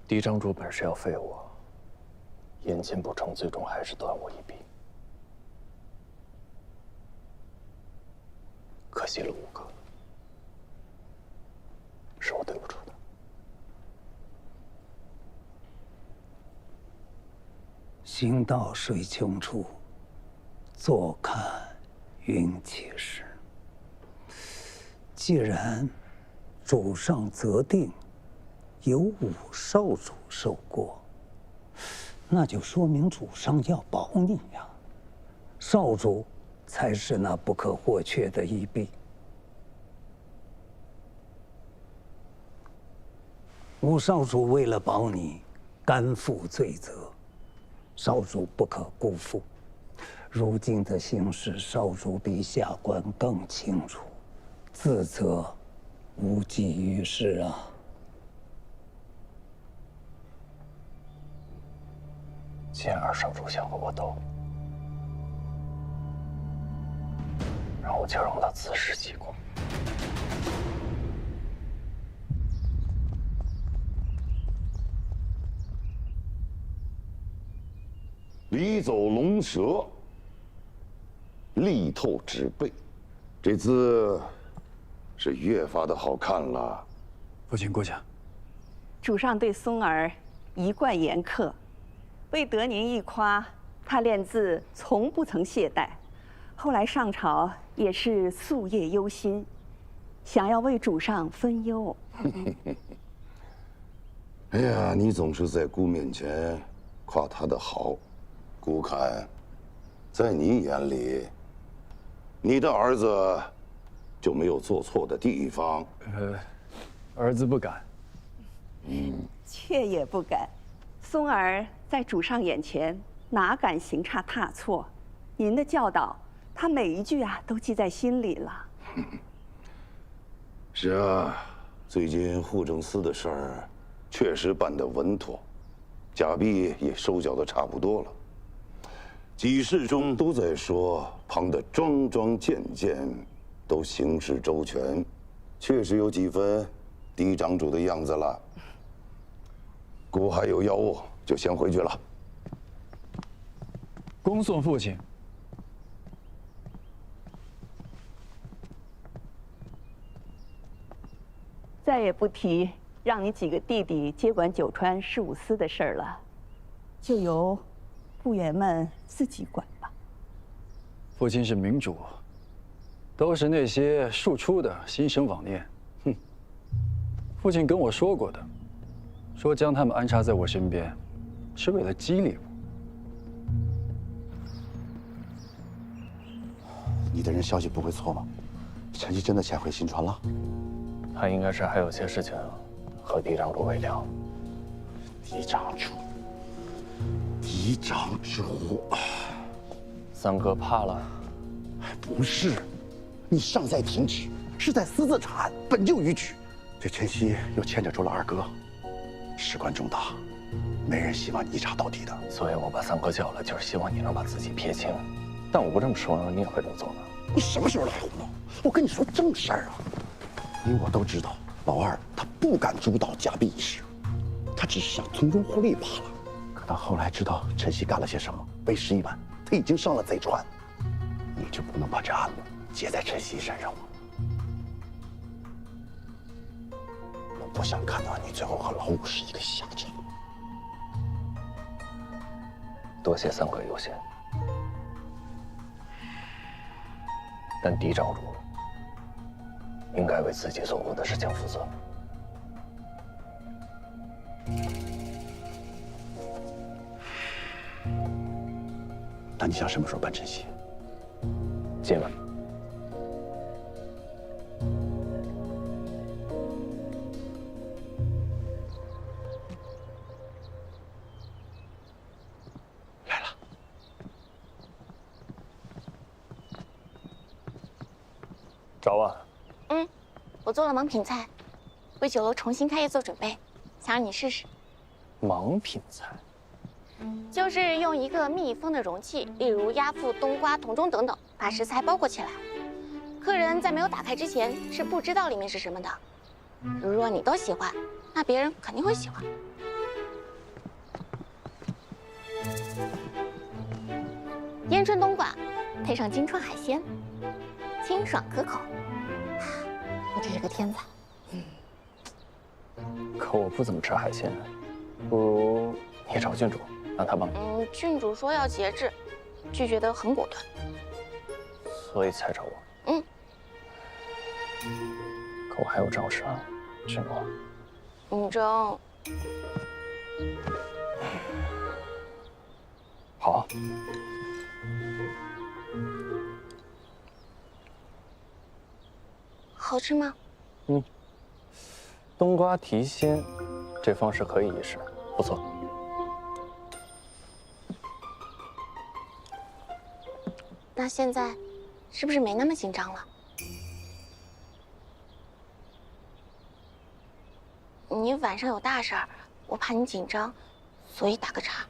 Speaker 8: 嫡长主本是要废我，眼见不成，最终还是断我一臂。可惜了5个，是我对不住的。
Speaker 14: 行到水穷处，坐看云起时。既然主上择定由5少主受过，那就说明主上要保你呀。少主才是那不可或缺的一臂。5少主为了保你，甘负罪责，少主不可辜负。如今的形势，少主比下官更清楚，自责无济于事啊。
Speaker 8: 既然2少主想和我斗，然后就让他自食其果。
Speaker 15: 离走龙蛇，力透纸背，这字是越发的好看了。
Speaker 14: 父亲过奖。
Speaker 18: 主上对松儿一贯严苛，为得您一夸，他练字从不曾懈怠。后来上朝也是夙夜忧心，想要为主上分忧。
Speaker 15: 哎呀，你总是在姑面前夸他的好，姑看，在你眼里，你的儿子就没有做错的地方？
Speaker 14: 儿子不敢。
Speaker 18: 妾也不敢。松儿在主上眼前哪敢行差踏错？您的教导，他每一句都记在心里了。
Speaker 15: 是啊，最近户政司的事儿确实办得稳妥，贾碧也收缴得差不多了。几事中都在说庞的桩桩件件都行事周全，确实有几分嫡长主的样子了。姑还有要务，就先回去了。
Speaker 14: 恭送父亲。
Speaker 18: 再也不提让你几个弟弟接管九川事务司的事儿了，就由部员们自己管吧。
Speaker 14: 父亲是明主，都是那些庶出的心生妄念。哼，父亲跟我说过的，说将他们安插在我身边，是为了激励我。
Speaker 24: 你的人消息不会错吗？陈毅真的潜回新川了？
Speaker 8: 他应该是还有些事情和嫡长主未了。
Speaker 24: 嫡长主，嫡长主，
Speaker 8: 三哥怕了？
Speaker 24: 不是，你尚在停止，是在私自查案，本就逾矩。
Speaker 7: 这晨曦又牵扯出了二哥，事关重大，没人希望你一查到底的。
Speaker 8: 所以我把三哥叫来，就是希望你能把自己撇清。但我不这么说，你也会这么做吗？
Speaker 7: 你什么时候来胡闹？我跟你说正事儿啊！你我都知道，老二他不敢主导假币一事，他只是想从中获利罢了。可他后来知道晨曦干了些什么，被石一晚，他已经上了贼船，你就不能把这案子接在晨曦身上吗？我不想看到你最后和老五是一个下场。
Speaker 8: 多谢三哥优先，但嫡长主应该为自己做过的事情负责。
Speaker 7: 那你想什么时候办晨曦？
Speaker 8: 今晚。找我？
Speaker 4: 我做了盲品菜，为酒楼重新开业做准备，想让你试试。
Speaker 8: 盲品菜
Speaker 4: 就是用一个密封的容器，例如鸭腹、冬瓜、铜钟等等，把食材包裹起来。客人在没有打开之前是不知道里面是什么的。如若你都喜欢，那别人肯定会喜欢。腌春冬瓜，配上金川海鲜，清爽可口。我真是个天才。
Speaker 8: 可我不怎么吃海鲜，不如你找郡主，让他帮你。
Speaker 4: 郡主说要节制，拒绝得很果断，
Speaker 8: 所以才找我。可我还有正事啊，郡主。
Speaker 4: 你争。
Speaker 8: 好。
Speaker 4: 好吃吗？
Speaker 8: 冬瓜提鲜，这方式可以一试，不错。
Speaker 4: 那现在是不是没那么紧张了？你晚上有大事儿，我怕你紧张，所以打个岔。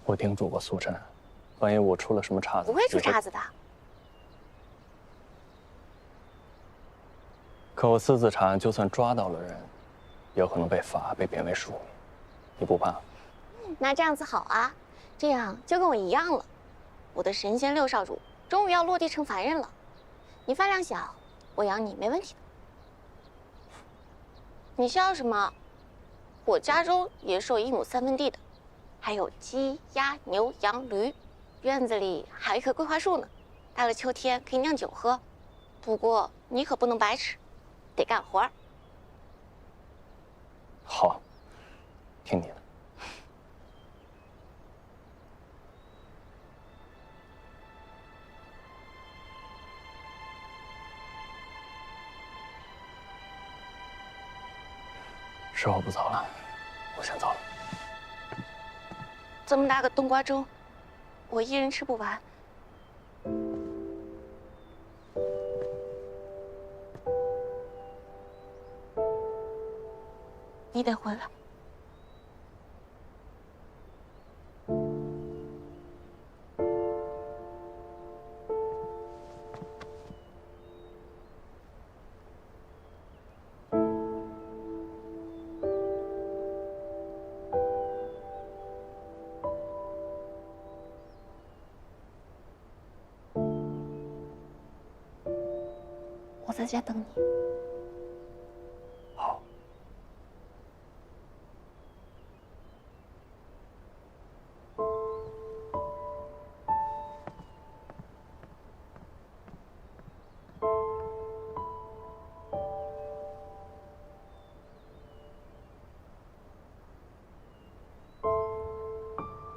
Speaker 8: 我叮嘱过苏晨，万一我出了什么岔子，
Speaker 4: 不会出岔子的。
Speaker 8: 可我私自查案，就算抓到了人，也有可能被罚，被贬为庶民。你不怕？
Speaker 4: 那这样子好啊，这样就跟我一样了。我的神仙六少主终于要落地成凡人了。你饭量小，我养你没问题的。你笑什么？我家中也是有1亩3分地的。还有鸡、鸭、牛、羊、驴，院子里还有一棵桂花树呢，到了秋天可以酿酒喝。不过你可不能白吃，得干活。
Speaker 8: 好，听你的。时候不早了，我先走了。
Speaker 4: 这么大个冬瓜粥，我一人吃不完。你得回来。我在家等你。